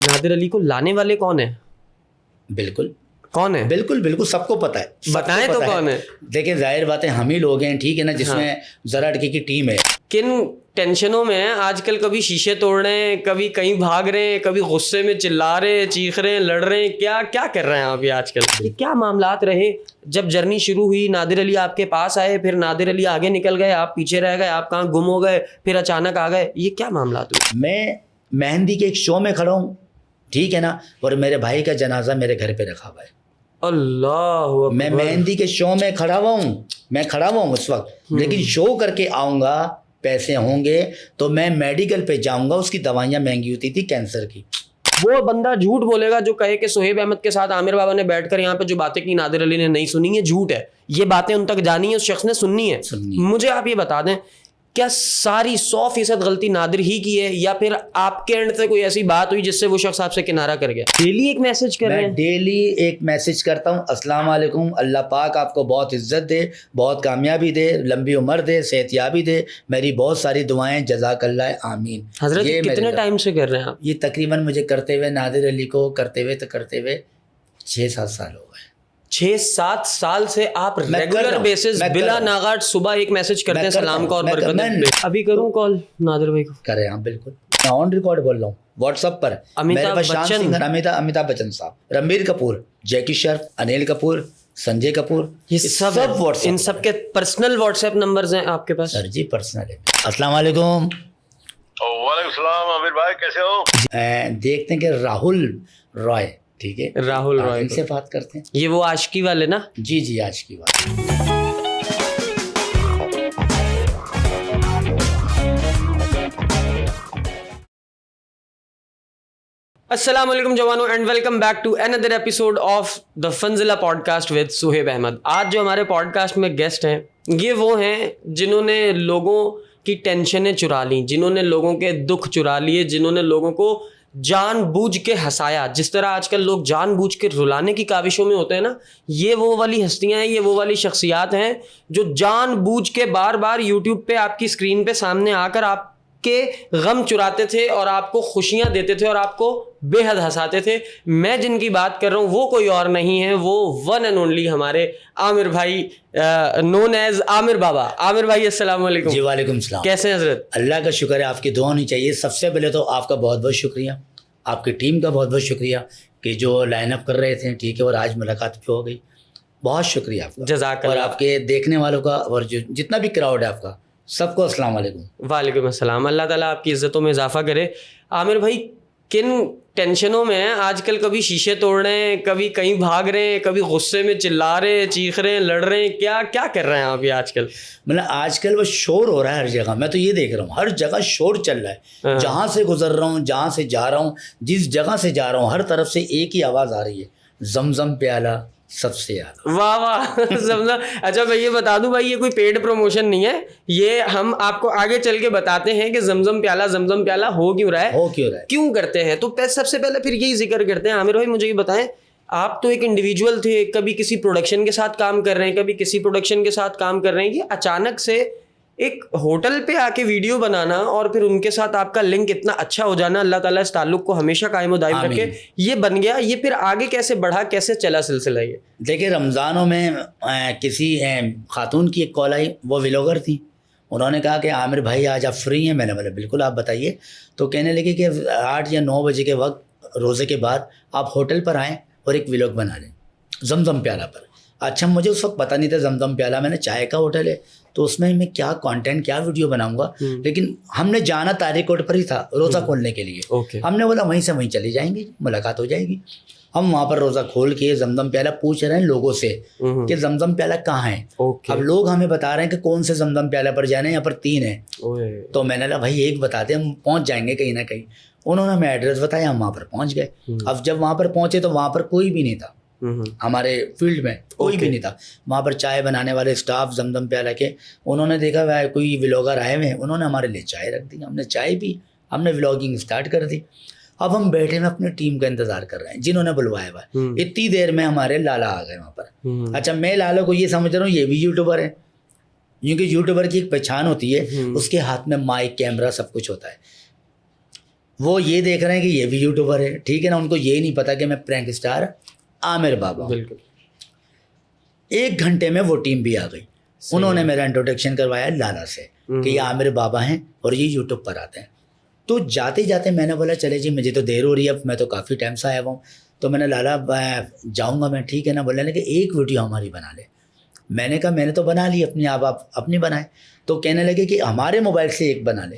نادر علی کو لانے والے کون ہیں؟ بالکل کون ہے؟ بالکل بالکل سب کو پتا ہے. بتائیں تو کون ہے؟ دیکھیں ظاہر بات ہے ہم ہی لوگ ہیں, ٹھیک ہے نا, جس میں ذرا اٹکی کی ٹیم ہے. کن ٹینشنوں میں ہیں آج کل؟ کبھی شیشے توڑ رہے ہیں, کبھی کہیں بھاگ رہے ہیں, کبھی غصے میں چلا رہے ہیں, چیخ رہے ہیں, لڑ رہے ہیں, کیا کیا کر رہے ہیں آپ یہ آج کل؟ یہ کیا معاملات رہے جب جرنی شروع ہوئی؟ نادر علی آپ کے پاس آئے, پھر نادر علی آگے نکل گئے, آپ پیچھے رہ گئے, آپ کہاں گم ہو گئے, پھر اچانک آ گئے, یہ کیا معاملات ہوئے؟ میں مہندی کے ایک شو میں کھڑا ہوں, ٹھیک ہے نا, اور میرے بھائی کا جنازہ میرے گھر پہ رکھا ہوا ہے. اللہ اکبر. میں مہندی کے شو میں کھڑا ہوا ہوں اس وقت, لیکن شو کر کے آؤں گا, پیسے ہوں گے تو میں میڈیکل پہ جاؤں گا. اس کی دوائیاں مہنگی ہوتی تھی کینسر کی. وہ بندہ جھوٹ بولے گا جو کہے کہ سہیب احمد کے ساتھ عامر بابا نے بیٹھ کر یہاں پہ جو باتیں کی نادر علی نے نہیں سنی, یہ جھوٹ ہے. یہ باتیں ان تک جانی ہے, اس شخص نے سننی ہے. مجھے آپ یہ بتا دیں, کیا ساری 100% غلطی نادر ہی کی ہے, یا پھر آپ کے اینڈ سے کوئی ایسی بات ہوئی جس سے وہ شخص آپ سے کنارہ کر گیا؟ ڈیلی ایک میسج کر رہے ہیں. میں ڈیلی ایک میسج کرتا ہوں, السلام علیکم, اللہ پاک آپ کو بہت عزت دے, بہت کامیابی دے, لمبی عمر دے, صحت یابی دے, میری بہت ساری دعائیں, جزاک اللہ, آمین. حضرت کتنے ٹائم سے کر رہے ہیں آپ یہ؟ تقریباً مجھے کرتے ہوئے نادر علی کو کرتے ہوئے 6-7 سال ہو گئے. 6-7 سال سے آپ ریگولر بیسس بلا ناغاٹ صبح ایک میسج کرتے ہیں سلام کا اور برکت. ابھی کروں کال نادر بھائی کو؟ کریں آپ, بالکل. میں آن ریکارڈ بول رہا ہوں واٹس ایپ پر. امیتابھ بچن صاحب, رنبیر کپور, جیکی شرف, انل کپور, سنجے کپور, یہ سب ان سب کے پرسنل واٹس ایپ نمبرز ہیں آپ کے پاس؟ سر جی پرسنل ہے. السلام علیکم. وعلیکم السلام عامر بھائی, کیسے ہو؟ دیکھتے ہیں کہ راہل رائے, ٹھیک ہے, راہل رائے ان سے بات کرتے ہیں. یہ وہ عاشقی والے نا؟ جی جی, آج کی بات. السلام علیکم جوانوں, and welcome back to another episode of the Funzilla podcast with Suhaib Ahmed. آج جو ہمارے پوڈ کاسٹ میں گیسٹ ہیں, یہ وہ ہیں جنہوں نے لوگوں کی ٹینشنیں چرا لیں, جنہوں نے لوگوں کے دکھ چرا لیے, جنہوں نے لوگوں کو جان بوجھ کے ہنسایا. جس طرح آج کل لوگ جان بوجھ کے رلانے کی کاوشوں میں ہوتے ہیں نا, یہ وہ والی ہستیاں ہیں, یہ وہ والی شخصیات ہیں جو جان بوجھ کے بار بار یوٹیوب پہ آپ کی اسکرین پہ سامنے آ کر آپ کے غم چراتے تھے اور آپ کو خوشیاں دیتے تھے اور آپ کو بے حد ہنساتے تھے. میں جن کی بات کر رہا ہوں وہ کوئی اور نہیں ہے, وہ ون اینڈ اونلی ہمارے عامر بھائی, نون ایز عامر بابا. عامر بھائی السلام علیکم. جی وعلیکم السلام. کیسے ہیں حضرت؟ اللہ کا شکر ہے, آپ کی دعا ہونی چاہیے. سب سے پہلے تو آپ کا بہت بہت شکریہ, آپ کی ٹیم کا بہت بہت شکریہ کہ جو لائن اپ کر رہے تھے, ٹھیک ہے, اور آج ملاقات بھی ہو گئی. بہت شکریہ آپ کا, جزاک اللہ. اور آپ کے دیکھنے والوں کا, اور جو جتنا بھی کراؤڈ ہے آپ کا, سب کو السلام علیکم. وعلیکم السلام. اللہ تعالیٰ آپ کی عزتوں میں اضافہ کرے. عامر بھائی کن ٹینشنوں میں ہیں آج کل؟ کبھی شیشے توڑ رہے ہیں, کبھی کہیں بھاگ رہے ہیں, کبھی غصے میں چلا رہے ہیں, چیخ رہے ہیں, لڑ رہے ہیں, کیا کیا کر رہے ہیں آپ یہ آج کل؟ مطلب آج کل وہ شور ہو رہا ہے ہر جگہ. میں تو یہ دیکھ رہا ہوں ہر جگہ شور چل رہا ہے. جہاں سے گزر رہا ہوں, جہاں سے جا رہا ہوں, جس جگہ سے جا رہا ہوں, ہر طرف سے ایک ہی آواز آ رہی ہے, زمزم پیالہ سب سے زیادہ. واہ واہ, زمزم. اچھا میں یہ بتا دوں بھائی, یہ کوئی پیڈ پروموشن نہیں ہے, یہ ہم آپ کو آگے چل کے بتاتے ہیں کہ زمزم پیالہ ہو کیوں رہا ہے, کیوں کرتے ہیں. تو سب سے پہلے پھر یہی ذکر کرتے ہیں. عامر بھائی مجھے یہ بتائیں, آپ تو ایک انڈیویجول تھے, کبھی کسی پروڈکشن کے ساتھ کام کر رہے ہیں, کبھی کسی پروڈکشن کے ساتھ کام کر رہے ہیں, یہ اچانک سے ایک ہوٹل پہ آ کے ویڈیو بنانا اور پھر ان کے ساتھ آپ کا لنک اتنا اچھا ہو جانا, اللہ تعالیٰ اس تعلق کو ہمیشہ قائم و دائم رکھے, یہ بن گیا. یہ پھر آگے کیسے بڑھا, کیسے چلا سلسلہ یہ؟ دیکھیں رمضانوں میں کسی خاتون کی ایک کال آئی, وہ ولاگر تھی. انہوں نے کہا کہ عامر بھائی آج آپ فری ہیں؟ میں نے بولا بالکل آپ بتائیے. تو کہنے لگے کہ 8 یا 9 بجے کے وقت روزے کے بعد آپ ہوٹل پر آئیں اور ایک ولاگ بنا لیں زمزم پیالہ پر. اچھا مجھے اس وقت پتہ نہیں تھا زمزم پیالہ, میں نے چائے کا ہوٹل ہے تو اس میں کیا کانٹینٹ, کیا ویڈیو بناؤں گا. لیکن ہم نے جانا تاریخ کوٹ پر ہی تھا روزہ کھولنے کے لیے. ہم نے بولا وہیں سے وہیں چلی جائیں گے, ملاقات ہو جائے گی. ہم وہاں پر روزہ کھول کے زمزم پیالہ پوچھ رہے ہیں لوگوں سے کہ زمزم پیالہ کہاں ہے. اب لوگ ہمیں بتا رہے ہیں کہ کون سے زمزم پیالہ پر جانا ہے, یہاں پر 3 ہیں. تو میں نے کہا بھائی ایک بتا دیں, ہم پہنچ جائیں گے کہیں نہ کہیں. انہوں نے ہمیں ایڈریس بتایا, ہم وہاں پر پہنچ گئے. اب جب وہاں پر پہنچے تو وہاں پر کوئی بھی نہیں تھا, ہمارے فیلڈ میں کوئی بھی نہیں تھا. وہاں پر چائے بنانے والے اسٹاف زمزم پیالہ کے, انہوں نے دیکھا وہ کوئی ولاگر آئے ہوئے ہیں, انہوں نے ہمارے لیے چائے رکھ دی. ہم نے چائے پی, ہم نے ولاگنگ اسٹارٹ کر دی. اب ہم بیٹھے میں اپنی ٹیم کا انتظار کر رہے ہیں جنہوں نے بلوایا ہوا ہے. اتنی دیر میں ہمارے لالا آ گئے وہاں پر. اچھا میں لالا کو یہ سمجھ رہا ہوں یہ بھی یوٹیوبر ہے, کیونکہ یوٹیوبر کی ایک پہچان ہوتی ہے, اس کے ہاتھ میں مائک, کیمرہ, سب کچھ ہوتا ہے. وہ یہ دیکھ رہے ہیں کہ یہ بھی یوٹیوبر ہے, ٹھیک ہے نا, ان کو یہ نہیں پتا کہ میں پرینک اسٹار عامر بابا ہوں. بالکل. 1 گھنٹے میں وہ ٹیم بھی آ گئی. انہوں نے میرا انٹروڈکشن کروایا لالا سے کہ یہ عامر بابا ہیں اور یہ یوٹیوب پر آتے ہیں. تو جاتے جاتے میں نے بولا چلے جی مجھے تو دیر ہو رہی ہے, اب میں تو کافی ٹائم سے آیا ہوا ہوں. تو میں نے لالا جاؤں گا میں, ٹھیک ہے نا. بولنے کہ ایک ویڈیو ہماری بنا لے. میں نے کہا میں نے تو بنا لی اپنی, آپ اپنی بنائیں. تو کہنے لگے کہ ہمارے موبائل سے ایک بنا لے.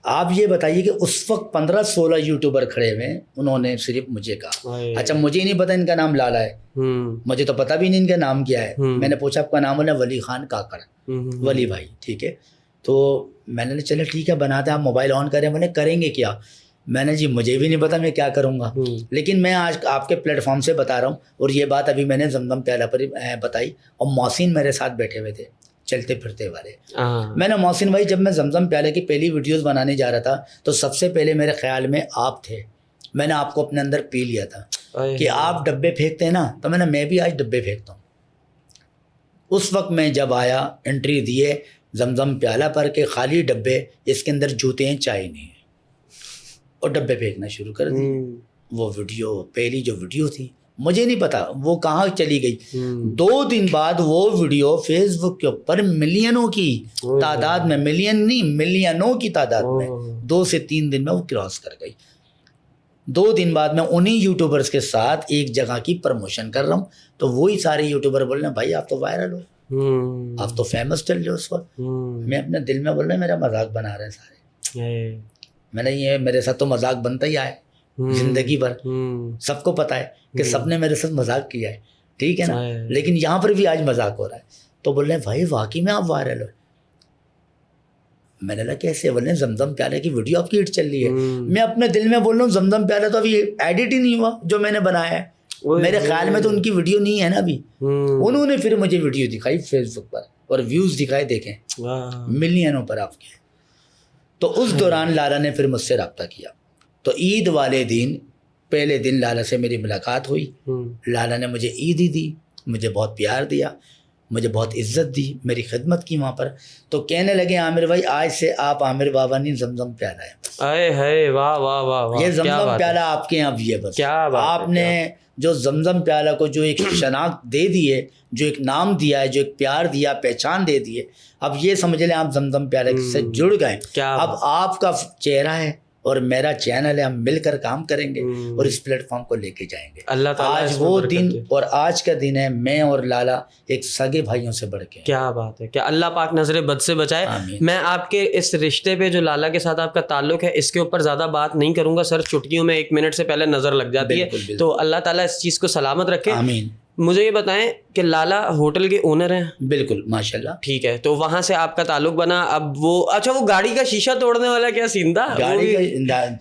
آپ یہ بتائیے کہ اس وقت 15-16 یوٹیوبر کھڑے ہوئے ہیں, انہوں نے صرف مجھے کہا اچھا مجھے نہیں پتا ان کا نام لالا ہے, مجھے تو پتا بھی نہیں ان کا نام کیا ہے. میں نے پوچھا آپ کا نام بولا ولی خان کاکڑ, ولی بھائی, ٹھیک ہے. تو میں نے چلے ٹھیک ہے بناتے ہیں, آپ موبائل آن کریں. بولے کریں گے کیا؟ میں نے جی مجھے بھی نہیں پتا میں کیا کروں گا, لیکن میں آج آپ کے پلیٹ فارم سے بتا رہا ہوں. اور یہ بات ابھی میں نے زمزم پیالہ پر بتائی, اور محسن میرے ساتھ بیٹھے ہوئے تھے چلتے پھرتے والے. میں نے محسن بھائی جب میں زمزم پیالے کی پہلی ویڈیوز بنانے جا رہا تھا تو سب سے پہلے میرے خیال میں آپ تھے. میں نے آپ کو اپنے اندر پی لیا تھا کہ آپ ڈبے پھینکتے ہیں نا, تو میں بھی آج ڈبے پھینکتا ہوں. اس وقت میں جب آیا انٹری دیے زمزم پیالہ پر کہ خالی ڈبے, اس کے اندر جوتے ہیں چائے نہیں ہے, اور ڈبے پھینکنا شروع کر دی. وہ ویڈیو پہلی جو ویڈیو تھی مجھے نہیں پتا وہ کہاں چلی گئی. 2 دن بعد وہ ویڈیو فیس بک کے اوپر ملینوں کی تعداد میں, ملین نہیں ملینوں کی تعداد میں 2 سے 3 دن میں وہ کراس کر گئی. 2 دن بعد میں انہی یوٹیوبرز کے ساتھ ایک جگہ کی پروموشن کر رہا ہوں, تو وہی سارے یوٹیوبر بول رہے ہیں بھائی آپ تو وائرل ہو, آپ تو فیمس چل رہے ہو اس وقت. میں اپنے دل میں بول رہا ہوں میرا مذاق بنا رہے ہیں سارے. میں نے یہ میرے ساتھ تو مذاق بنتا ہی آئے زندگی بھر, سب کو پتا ہے کہ سب نے میرے ساتھ مذاق کیا ہے, ٹھیک ہے نا, لیکن یہاں پر بھی آج مذاق ہو رہا ہے. تو بول رہے ہیں بھائی واقعی میں آپ وائرل ہو. میں نے کہا کیسے؟ بول رہے ہیں زمزم پیالے کی ویڈیو آپ کی ہٹ چل رہی ہے. میں اپنے دل میں بول رہا ہوں زمزم پیالہ تو ابھی ایڈٹ ہی نہیں ہوا جو میں نے بنایا ہے, میرے خیال میں تو ان کی ویڈیو نہیں ہے نا ابھی. انہوں نے پھر مجھے ویڈیو دکھائی فیس بک پر, اور ویوز دکھائے دیکھیں ملینوں پر آپ کے. تو اس دوران لالا نے پھر مجھ سے رابطہ کیا. تو عید والے دن پہلے دن لالا سے میری ملاقات ہوئی. لالا نے مجھے عید ہی دی, مجھے بہت پیار دیا, مجھے بہت عزت دی, میری خدمت کی وہاں پر. تو کہنے لگے عامر بھائی آج سے آپ عامر بابا نہیں زمزم پیالہ ہے. اے واہ واہ واہ, یہ زمزم پیالہ آپ کے یہاں بھی ہے. بس آپ نے جو زمزم پیالہ کو جو ایک شناخت دے دی ہے, جو ایک نام دیا ہے, جو ایک پیار دیا, پہچان دے دی ہے, اب یہ سمجھ لیں آپ زمزم پیالہ سے جڑ گئے. اب آپ کا چہرہ ہے اور میرا چینل ہے, ہم مل کر کام کریں گے اور اس پلیٹ فارم کو لے کے جائیں گے. اللہ تعالیٰ آج وہ دن اور آج کا دن ہے, میں اور لالا ایک سگے بھائیوں سے بڑھ کے. کیا بات ہے, کیا اللہ پاک نظر بد سے بچائے. میں آپ کے اس رشتے پہ جو لالا کے ساتھ آپ کا تعلق ہے اس کے اوپر زیادہ بات نہیں کروں گا سر, چٹکیوں میں 1 منٹ سے پہلے نظر لگ جاتی ہے. تو اللہ تعالیٰ اس چیز کو سلامت رکھے. آمین. مجھے یہ بتائیں کہ لالا ہوٹل کے اونر ہیں؟ بالکل ماشاءاللہ. ٹھیک ہے, تو وہاں سے آپ کا تعلق بنا. اب وہ اچھا وہ گاڑی کا شیشہ توڑنے والا کیا سین تھا؟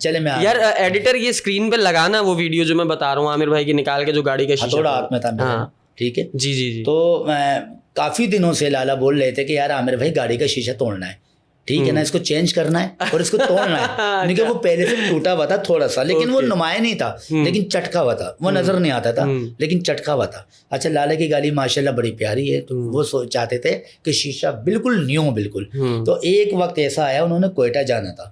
چلے میں یار ایڈیٹر یہ اسکرین پہ لگانا وہ ویڈیو جو میں بتا رہا ہوں عامر بھائی کی نکال کے, جو گاڑی کا شیشہ تھوڑا ہاتھ میں تھا. ہاں ٹھیک ہے. جی جی جی. تو کافی دنوں سے لالا بول رہے تھے کہ یار عامر بھائی گاڑی کا شیشہ توڑنا ہے, ٹھیک ہے نا, اس کو چینج کرنا ہے اور اس کو توڑنا ہے. کیونکہ وہ پہلے سے ٹوٹا ہوا تھا تھوڑا سا, لیکن وہ نمایاں نہیں تھا, لیکن چٹکا ہوا تھا. وہ نظر نہیں آتا تھا لیکن چٹکا ہوا تھا. اچھا لالا کی گاڑی ماشاءاللہ بڑی پیاری ہے, تو وہ چاہتے تھے کہ شیشہ بالکل نیو بالکل. تو ایک وقت ایسا آیا, انہوں نے کوئٹہ جانا تھا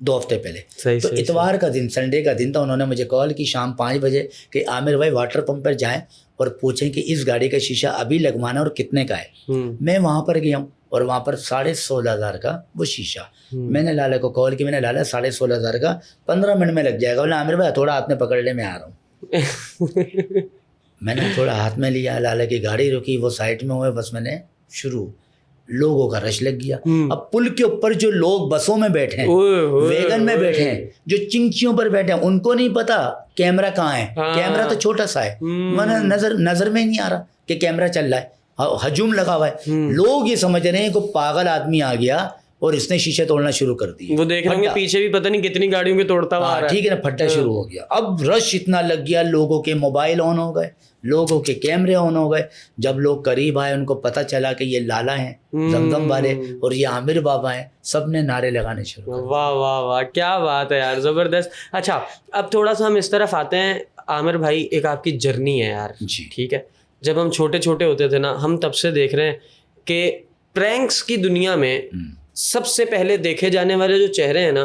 2 ہفتے پہلے. تو اتوار کا دن, سنڈے کا دن تھا. انہوں نے مجھے کال کی شام 5 بجے کہ عامر بھائی واٹر پمپ پر جائیں اور پوچھیں کہ اس گاڑی کا شیشہ ابھی لگوانا اور کتنے کا ہے. میں وہاں پر گیا ہوں اور وہاں پر 16,500 کا وہ شیشہ. میں نے لالا کو کال کی, میں نے لالا 16,500 کا 15 منٹ میں لگ جائے گا. بولا عامر بھائی تھوڑا ہاتھ میں پکڑ لے, میں آ رہا ہوں. میں نے تھوڑا ہاتھ میں لیا, لالا کی گاڑی رکی, وہ سائڈ میں ہوئے, بس میں نے شروع, لوگوں کا رش لگ گیا. اب پل کے اوپر جو لوگ بسوں میں بیٹھے ہیں, ویگن میں بیٹھے ہیں, جو چنکیوں پر بیٹھے ہیں, ان کو نہیں پتا کیمرہ کہاں ہے. کیمرہ تو چھوٹا سا ہے, نظر میں نہیں آ رہا کہ کیمرہ چل رہا ہے, ہجوم لگا ہوا ہے. لوگ یہ سمجھ رہے ہیں کہ پاگل آدمی آ گیا اور اس نے شیشے توڑنا شروع کر دی. وہ دیکھ رہے ہیں پیچھے بھی پتہ نہیں کتنی گاڑیوں کے توڑتا ہوا آ رہا ہے. ٹھیک ہے نا, پھٹا شروع ہو گیا. اب رش اتنا لگ گیا, لوگوں کے موبائل آن ہو گئے, لوگوں کے کیمرے آن ہو گئے. جب لوگ قریب آئے, ان کو پتہ چلا کہ یہ لالا ہیں زمزم والے اور یہ عامر بابا ہیں, سب نے نعرے لگانے شروع کر. واہ واہ واہ, کیا بات ہے یار, زبردست. اچھا اب تھوڑا سا ہم اس طرف آتے ہیں. عامر بھائی ایک آپ کی جرنی ہے یار, ٹھیک ہے. جب ہم چھوٹے چھوٹے ہوتے تھے نا, ہم تب سے دیکھ رہے ہیں کہ پرینکس کی دنیا میں سب سے پہلے دیکھے جانے والے جو چہرے ہیں نا,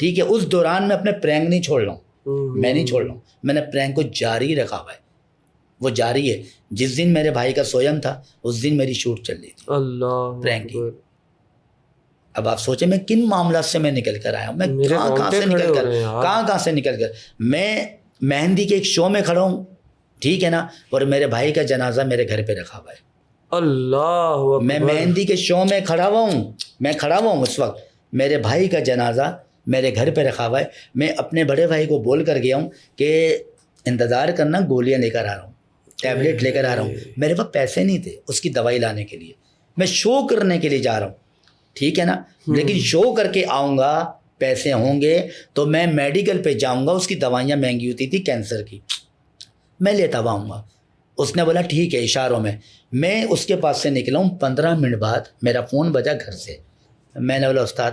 ٹھیک ہے. اس دوران میں اپنے پرینک نہیں چھوڑ رہا ہوں, میں نہیں چھوڑ رہا ہوں, میں نے پرینک کو جاری رکھا ہوا ہے, وہ جاری ہے. جس دن میرے بھائی کا سویم تھا اس دن میری شوٹ چل رہی تھی اللہ پرینک کی. اب آپ سوچیں میں کن معاملات سے میں نکل کر آیا ہوں, میں کہاں سے نکل کر میں مہندی کے ایک شو میں کھڑا ہوں, ٹھیک ہے نا, اور میرے بھائی کا جنازہ میرے گھر پہ رکھا ہوا ہے. اللہ میں مہندی کے شو میں کھڑا ہوا ہوں اس وقت, میرے بھائی کا جنازہ میرے گھر پہ رکھا ہوا ہے. میں اپنے بڑے بھائی کو بول کر گیا ہوں کہ انتظار کرنا, گولیاں لے کر آ رہا ہوں, ٹیبلٹ لے کر آ رہا ہوں. میرے پاس پیسے نہیں تھے اس کی دوائی لانے کے لیے, میں شو کرنے کے لیے جا رہا ہوں, ٹھیک ہے نا, لیکن شو کر کے آؤں گا, پیسے ہوں گے تو میں میڈیکل پہ جاؤں گا. اس کی دوائیاں مہنگی ہوتی تھی کینسر کی, میں لیتا ہوا آؤں گا. اس نے بولا ٹھیک ہے, اشاروں میں اس کے پاس سے نکلا ہوں. 15 منٹ بعد میرا فون بجا گھر سے. میں نے بولا استاد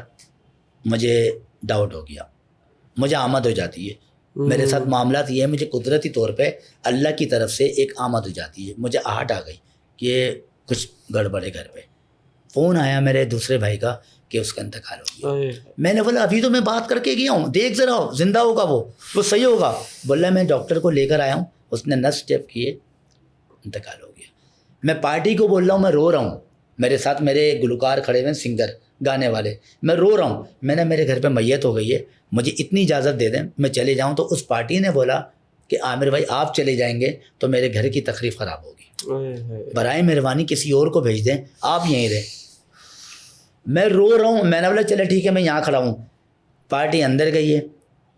مجھے ڈاؤٹ ہو گیا, مجھے آمد ہو جاتی ہے, میرے ساتھ معاملات یہ ہے, مجھے قدرتی طور پہ اللہ کی طرف سے ایک آمد ہو جاتی ہے, مجھے آہٹ آ گئی کہ کچھ گڑبڑ ہے گھر پہ. فون آیا میرے دوسرے بھائی کا کہ اس کا انتقال ہو گیا. میں نے بولا ابھی تو میں بات کر کے گیا ہوں, دیکھ ذرا زندہ ہوگا وہ صحیح ہوگا. بولا میں ڈاکٹر کو لے کر آیا ہوں, اس نے نس ٹیپ کیے, انتقال ہو گیا. میں پارٹی کو بول رہا ہوں, میں رو رہا ہوں, میرے ساتھ میرے گلوکار کھڑے ہوئے, سنگر گانے والے, میں رو رہا ہوں. میں نے میرے گھر پہ میت ہو گئی ہے, مجھے اتنی اجازت دے دیں میں چلے جاؤں. تو اس پارٹی نے بولا کہ عامر بھائی آپ چلے جائیں گے تو میرے گھر کی تقریب خراب ہوگی, برائے مہربانی کسی اور کو بھیج دیں, آپ یہیں رہیں. میں رو رہا ہوں. میں نے بولا چلے ٹھیک ہے میں یہاں کھڑا ہوں. پارٹی اندر گئی ہے,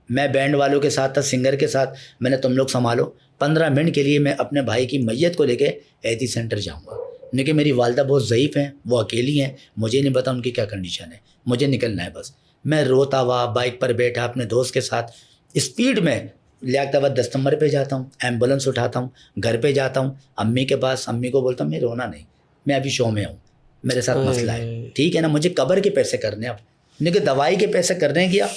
میں بینڈ والوں کے ساتھ تھا, سنگر کے ساتھ. میں نے تم لوگ سنبھالو, 15 منٹ کے لیے میں اپنے بھائی کی میت کو لے کے ایدھی سینٹر جاؤں گا. لیکن میری والدہ بہت ضعیف ہیں, وہ اکیلی ہیں, مجھے نہیں پتا ان کی کیا کنڈیشن ہے, مجھے نکلنا ہے بس. میں روتا ہوا بائک پر بیٹھا اپنے دوست کے ساتھ, اسپیڈ میں لیاقت آباد 10 نمبر پہ جاتا ہوں, ایمبولینس اٹھاتا ہوں, گھر پہ جاتا ہوں, امی کے پاس. امی کو بولتا ہوں میں رونا نہیں, میں ابھی شو میں ہوں, میرے ساتھ مسئلہ ہے, ٹھیک ہے نا, مجھے قبر کے پیسے کرنے. اب لیکن دوائی کے پیسے کرنے کیا,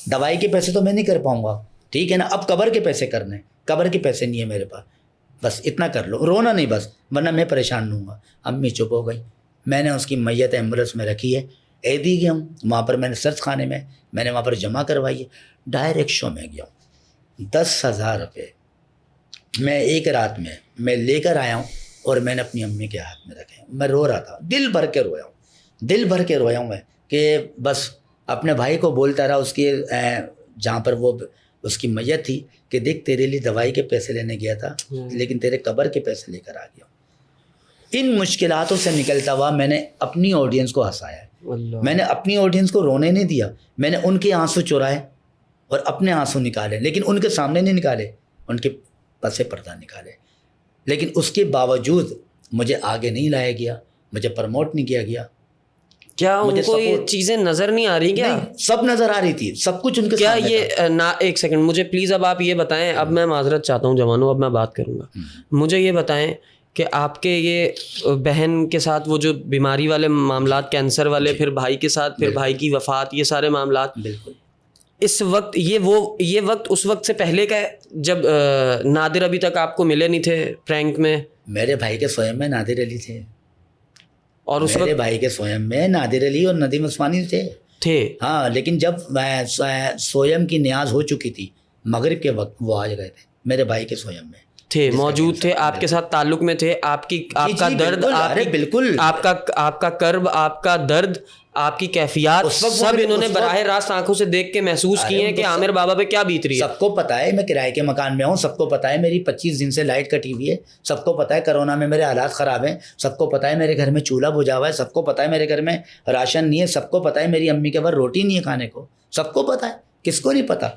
دوائی کے پیسے تو میں نہیں کر پاؤں گا, ٹھیک ہے نا. اب قبر کے پیسے کرنے, قبر کے پیسے نہیں ہے میرے پاس, بس اتنا کر لو, رونا نہیں بس, ورنہ میں پریشان نہیں ہوں گا. امی چپ ہو گئی. میں نے اس کی میت ایمبولینس میں رکھی ہے, ایدھی گیا ہوں. وہاں پر میں نے سرچ خانے میں نے وہاں پر جمع کروائی ہے. ڈائریکٹ شو میں گیا ہوں. 10,000 روپے میں ایک رات میں لے کر آیا ہوں, اور میں نے اپنی امی کے ہاتھ میں رکھے. میں رو رہا تھا, دل بھر کے رویا ہوں میں کہ بس اپنے بھائی کو بولتا رہا, اس کی جہاں پر وہ اس کی میت تھی, کہ دیکھ تیرے لیے دوائی کے پیسے لینے گیا تھا, لیکن تیرے قبر کے پیسے لے کر آ گیا. ان مشکلاتوں سے نکلتا ہوا میں نے اپنی آڈینس کو ہنسایا ہے. میں نے اپنی آڈینس کو رونے نہیں دیا, میں نے ان کے آنسو چرائے اور اپنے آنسو نکالے, لیکن ان کے سامنے نہیں نکالے, ان کے پس پردہ نکالے. لیکن اس کے باوجود مجھے آگے نہیں لایا گیا, مجھے پروموٹ نہیں کیا گیا. کیا ان کو یہ چیزیں نظر نہیں آ رہی؟ کیا سب نظر آ رہی تھی, سب کچھ ان کے کیا یہ ایک سیکنڈ مجھے پلیز اب آپ یہ بتائیں, اب میں معذرت چاہتا ہوں جوانوں, اب میں بات کروں گا. مجھے یہ بتائیں کہ آپ کے یہ بہن کے ساتھ وہ جو بیماری والے معاملات, کینسر والے, پھر بھائی کے ساتھ, پھر بھائی کی وفات, یہ سارے معاملات, بالکل اس وقت یہ وقت اس وقت سے پہلے کا ہے جب نادر ابھی تک آپ کو ملے نہیں تھے پرینک میں؟ میرے بھائی کے سویم میں نادر علی تھے, اور اس میرے بھائی کے سویم میں نادر علی اور ندیم عثمانی تھے. ہاں, لیکن جب سویم کی نیاز ہو چکی تھی مغرب کے وقت, وہ آ گئے تھے میرے بھائی کے سویم میں, تھے, موجود تھے, آپ کے ساتھ تعلق میں تھے. آپ کا درد, بالکل آپ کا کرب, آپ کا درد, آپ کی کیفیات سب انہوں نے براہ راست آنکھوں سے دیکھ کے محسوس کیے ہیں کہ عامر بابا پہ کیا بیت رہی ہے. سب کو پتا ہے میں کرائے کے مکان میں ہوں, سب کو پتا ہے میری 25 دن سے لائٹ کٹی ہوئی ہے, سب کو پتا ہے کرونا میں میرے حالات خراب ہیں, سب کو پتا ہے میرے گھر میں چولہا بجھا ہوا ہے, سب کو پتا ہے میرے گھر میں راشن نہیں ہے, سب کو پتا ہے میری امی کے بعد روٹی نہیں ہے کھانے کو, سب کو پتا ہے, کس کو نہیں پتا.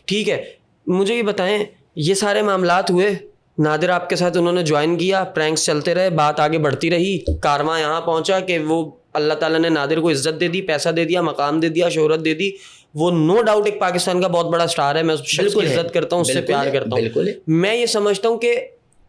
ٹھیک ہے, مجھے یہ بتائیں, یہ سارے معاملات ہوئے, نادر آپ کے ساتھ انہوں نے جوائن کیا, پرینکس چلتے رہے, بات آگے بڑھتی رہی, کارواں یہاں پہنچا کہ وہ اللہ تعالیٰ نے نادر کو عزت دے دی, پیسہ دے دیا, مقام دے دیا, شہرت دے دی. وہ نو ڈاؤٹ ایک پاکستان کا بہت بڑا سٹار ہے, میں اس شخص کی عزت کرتا ہوں, اس سے پیار کرتا ہوں. میں یہ سمجھتا ہوں کہ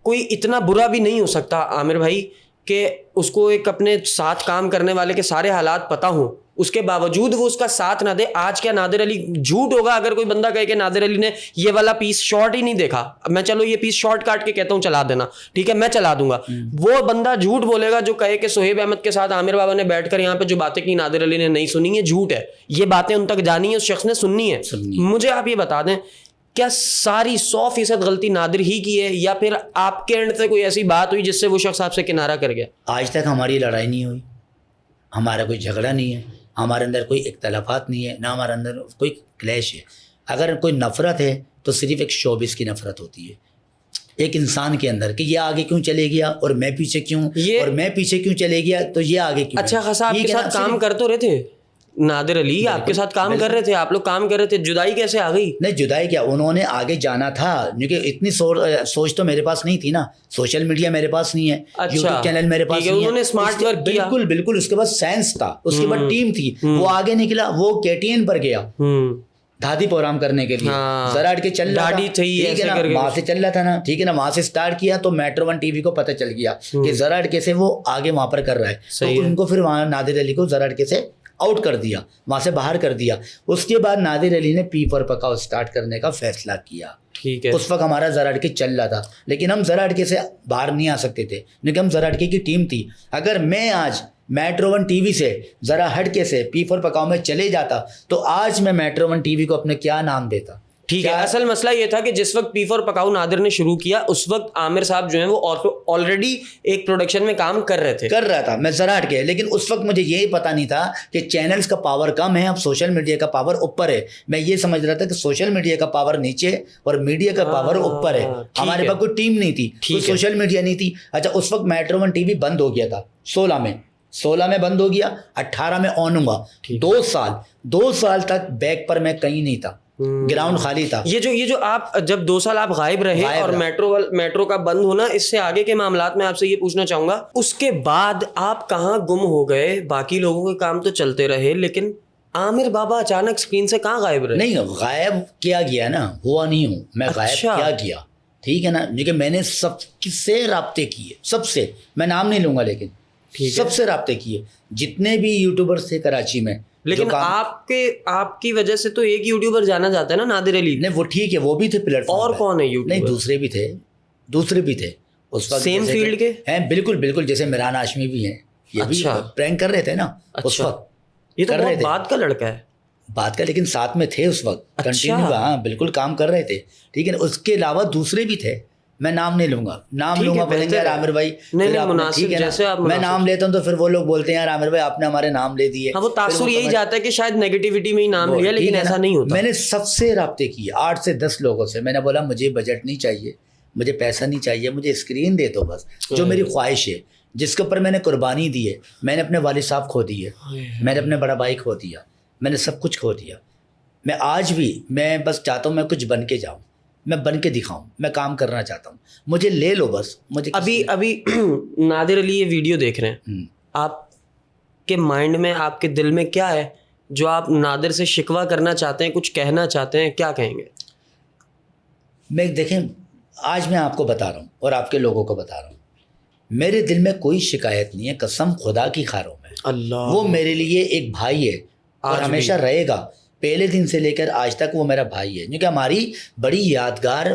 کوئی اتنا برا بھی نہیں ہو سکتا عامر بھائی کہ اس کو ایک اپنے ساتھ کام کرنے والے کے سارے حالات پتہ ہوں, اس کے باوجود وہ اس کا ساتھ نہ دے. آج کیا نادر علی جھوٹ ہوگا اگر کوئی بندہ کہے کہ نادر علی نے یہ والا پیس شارٹ ہی نہیں دیکھا, میں چلو یہ پیس شارٹ کاٹ کے کہتا ہوں چلا دینا, ٹھیک ہے میں چلا دوں گا. وہ بندہ جھوٹ بولے گا جو کہے کہ سہیب احمد کے ساتھ عامر بابا نے بیٹھ کر یہاں پہ جو باتیں کی نادر علی نے نہیں سنی, یہ جھوٹ ہے. یہ باتیں ان تک جانی ہے, اس شخص نے سننی ہے. مجھے آپ یہ بتا دیں کیا ساری 100% غلطی نادر ہی کی ہے یا پھر آپ کے اینڈ سے کوئی ایسی بات ہوئی جس سے وہ شخص آپ سے کنارہ کر گیا؟ آج تک ہماری لڑائی نہیں ہوئی, ہمارا کوئی جھگڑا نہیں ہے, ہمارے اندر کوئی اختلافات نہیں ہے, نہ ہمارے اندر کوئی کلیش ہے. اگر کوئی نفرت ہے تو صرف ایک شوبز کی نفرت ہوتی ہے ایک انسان کے اندر, کہ یہ آگے کیوں چلے گیا اور میں پیچھے کیوں, اور میں پیچھے کیوں چلے گیا تو یہ آگے کیوں. اچھا خاصا آپ کے ساتھ کام کر تو رہے تھے نادر علی, آپ کے ساتھ کام کر رہے تھے, آپ لوگ کام کر رہے تھے, جدائی کیسے آ گئی؟ نہیں جدائی کیا, انہوں نے آگے جانا تھا کیونکہ اتنی سوچ تو میرے پاس نہیں تھی نا, سوشل میڈیا میرے پاس نہیں ہے, یوٹیوب چینل میرے پاس نہیں ہے, انہوں نے اسمارٹ ورک کیا. بالکل بالکل, اس کے بعد سائنس تھا, اس کے بعد ٹیم تھی, وہ آگے نکلا, وہ KTN پر گیا دھاتی پروگرام کرنے کے لیے, ذرا اٹھ کے چل رہا تھا, ٹھیک ہے نا, وہاں سے چل رہا تھا نا, ٹھیک ہے نا, وہاں سے اسٹارٹ کیا تو میٹرو 1 TV کو پتہ چل گیا کہ ذرا اٹھ کے سے وہ آگے وہاں پر کر رہا ہے, تو ان کو پھر وہاں نادر علی کو ذرا اٹھ کے سے آؤٹ کر دیا, وہاں سے باہر کر دیا. اس کے بعد نادر علی نے پی فور پکاؤ اسٹارٹ کرنے کا فیصلہ کیا. ٹھیک ہے, اس وقت ہمارا ذرا اٹکے چل رہا تھا, لیکن ہم ذرا اٹکے سے باہر نہیں آ سکتے تھے کیونکہ ہم ذرا اٹکے کی ٹیم تھی. اگر میں آج میٹرو 1 TV سے ذرا ہٹ کے سے پی فور پکاؤ میں چلے جاتا تو آج میں میٹرو 1 TV کو اپنے کیا نام دیتا. ٹھیک ہے, اصل مسئلہ یہ تھا کہ جس وقت پی فور پکاؤ نادر نے شروع کیا اس وقت عامر صاحب جو ہیں وہ آلریڈی ایک پروڈکشن میں کام کر رہا تھا, میں ذرا ہٹ کے, لیکن اس وقت مجھے یہی پتا نہیں تھا کہ چینلز کا پاور کم ہے, اب سوشل میڈیا کا پاور اوپر ہے. میں یہ سمجھ رہا تھا کہ سوشل میڈیا کا پاور نیچے اور میڈیا کا پاور اوپر ہے. ہمارے پاس کوئی ٹیم نہیں تھی, کوئی سوشل میڈیا نہیں تھی. اچھا اس وقت میٹرو 1 TV بند ہو گیا تھا 16 میں بند ہو گیا, 18 میں آن ہوا. 2 سال تک بیک پر میں کہیں نہیں تھا, گراؤنڈ خالی تھا. یہ جو آپ جب 2 سال آپ غائب رہے اور میٹرو کا بند ہونا, اس سے آگے کے معاملات میں آپ سے یہ پوچھنا چاہوں گا, اس کے بعد آپ کہاں گم ہو گئے؟ باقی لوگوں کے کام تو چلتے رہے لیکن عامر بابا اچانک اسکرین سے کہاں غائب رہے؟ نہیں غائب کیا گیا نا, ہوا نہیں ہوں میں, غائب کیا گیا, ٹھیک ہے نا, کیونکہ میں نے سب سے رابطے کیے, سب سے, میں نام نہیں لوں گا لیکن سب سے رابطے کیے جتنے بھی یوٹیوبرز تھے کراچی میں. لیکن آپ کی وجہ سے تو ایک یوٹیوبر جانا جاتا ہے نا, نادر علی. نہیں وہ ٹھیک ہے, وہ بھی تھے پلیٹ فارم. اور کون ہے یوٹیوبر؟ نہیں دوسرے بھی تھے اس وقت, سیم فیلڈ کے ہیں. بالکل جیسے میران ہاشمی بھی ہیں, یہ بھی پرینک کر رہے تھے نا اس وقت. یہ تو بہت بات کا لڑکا ہے, بات کا, لیکن ساتھ میں تھے اس وقت کنٹینیو, ہاں بالکل کام کر رہے تھے, ٹھیک ہے نا. اس کے علاوہ دوسرے بھی تھے, میں نام نہیں لوں گا, نام لوں گا بولیں گے یار عامر بھائی, میں نام لیتا ہوں تو پھر وہ لوگ بولتے ہیں یار عامر بھائی آپ نے ہمارے نام لے دیے. وہ تاثر یہی جاتا ہے کہ شاید نیگیٹیوٹی میں ہی نام لیا, لیکن ایسا نہیں ہوتا. میں نے سب سے رابطے کیے 8 سے 10 لوگوں سے. میں نے بولا مجھے بجٹ نہیں چاہیے, مجھے پیسہ نہیں چاہیے, مجھے اسکرین دے دو بس, جو میری خواہش ہے, جس کے اوپر میں نے قربانی دی ہے. میں نے اپنے والد صاحب کھو دیے, میں نے اپنے بڑا بھائی کھو دیا, میں نے سب کچھ کھو دیا. میں آج بھی میں بس چاہتا ہوں میں کچھ بن کے جاؤں, میں بن کے دکھاؤں, میں کام کرنا چاہتا ہوں, مجھے لے لو بس. مجھے ابھی نادر علی یہ ویڈیو دیکھ رہے ہیں, آپ کے مائنڈ میں, آپ کے دل میں کیا ہے جو آپ نادر سے شکوہ کرنا چاہتے ہیں, کچھ کہنا چاہتے ہیں, کیا کہیں گے؟ میں دیکھیں آج میں آپ کو بتا رہا ہوں اور آپ کے لوگوں کو بتا رہا ہوں, میرے دل میں کوئی شکایت نہیں ہے, قسم خدا کی کھا رہا ہوں میں. اللہ, وہ میرے لیے ایک بھائی ہے اور ہمیشہ رہے گا. پہلے دن سے لے کر آج تک وہ میرا بھائی ہے, کیونکہ ہماری بڑی یادگار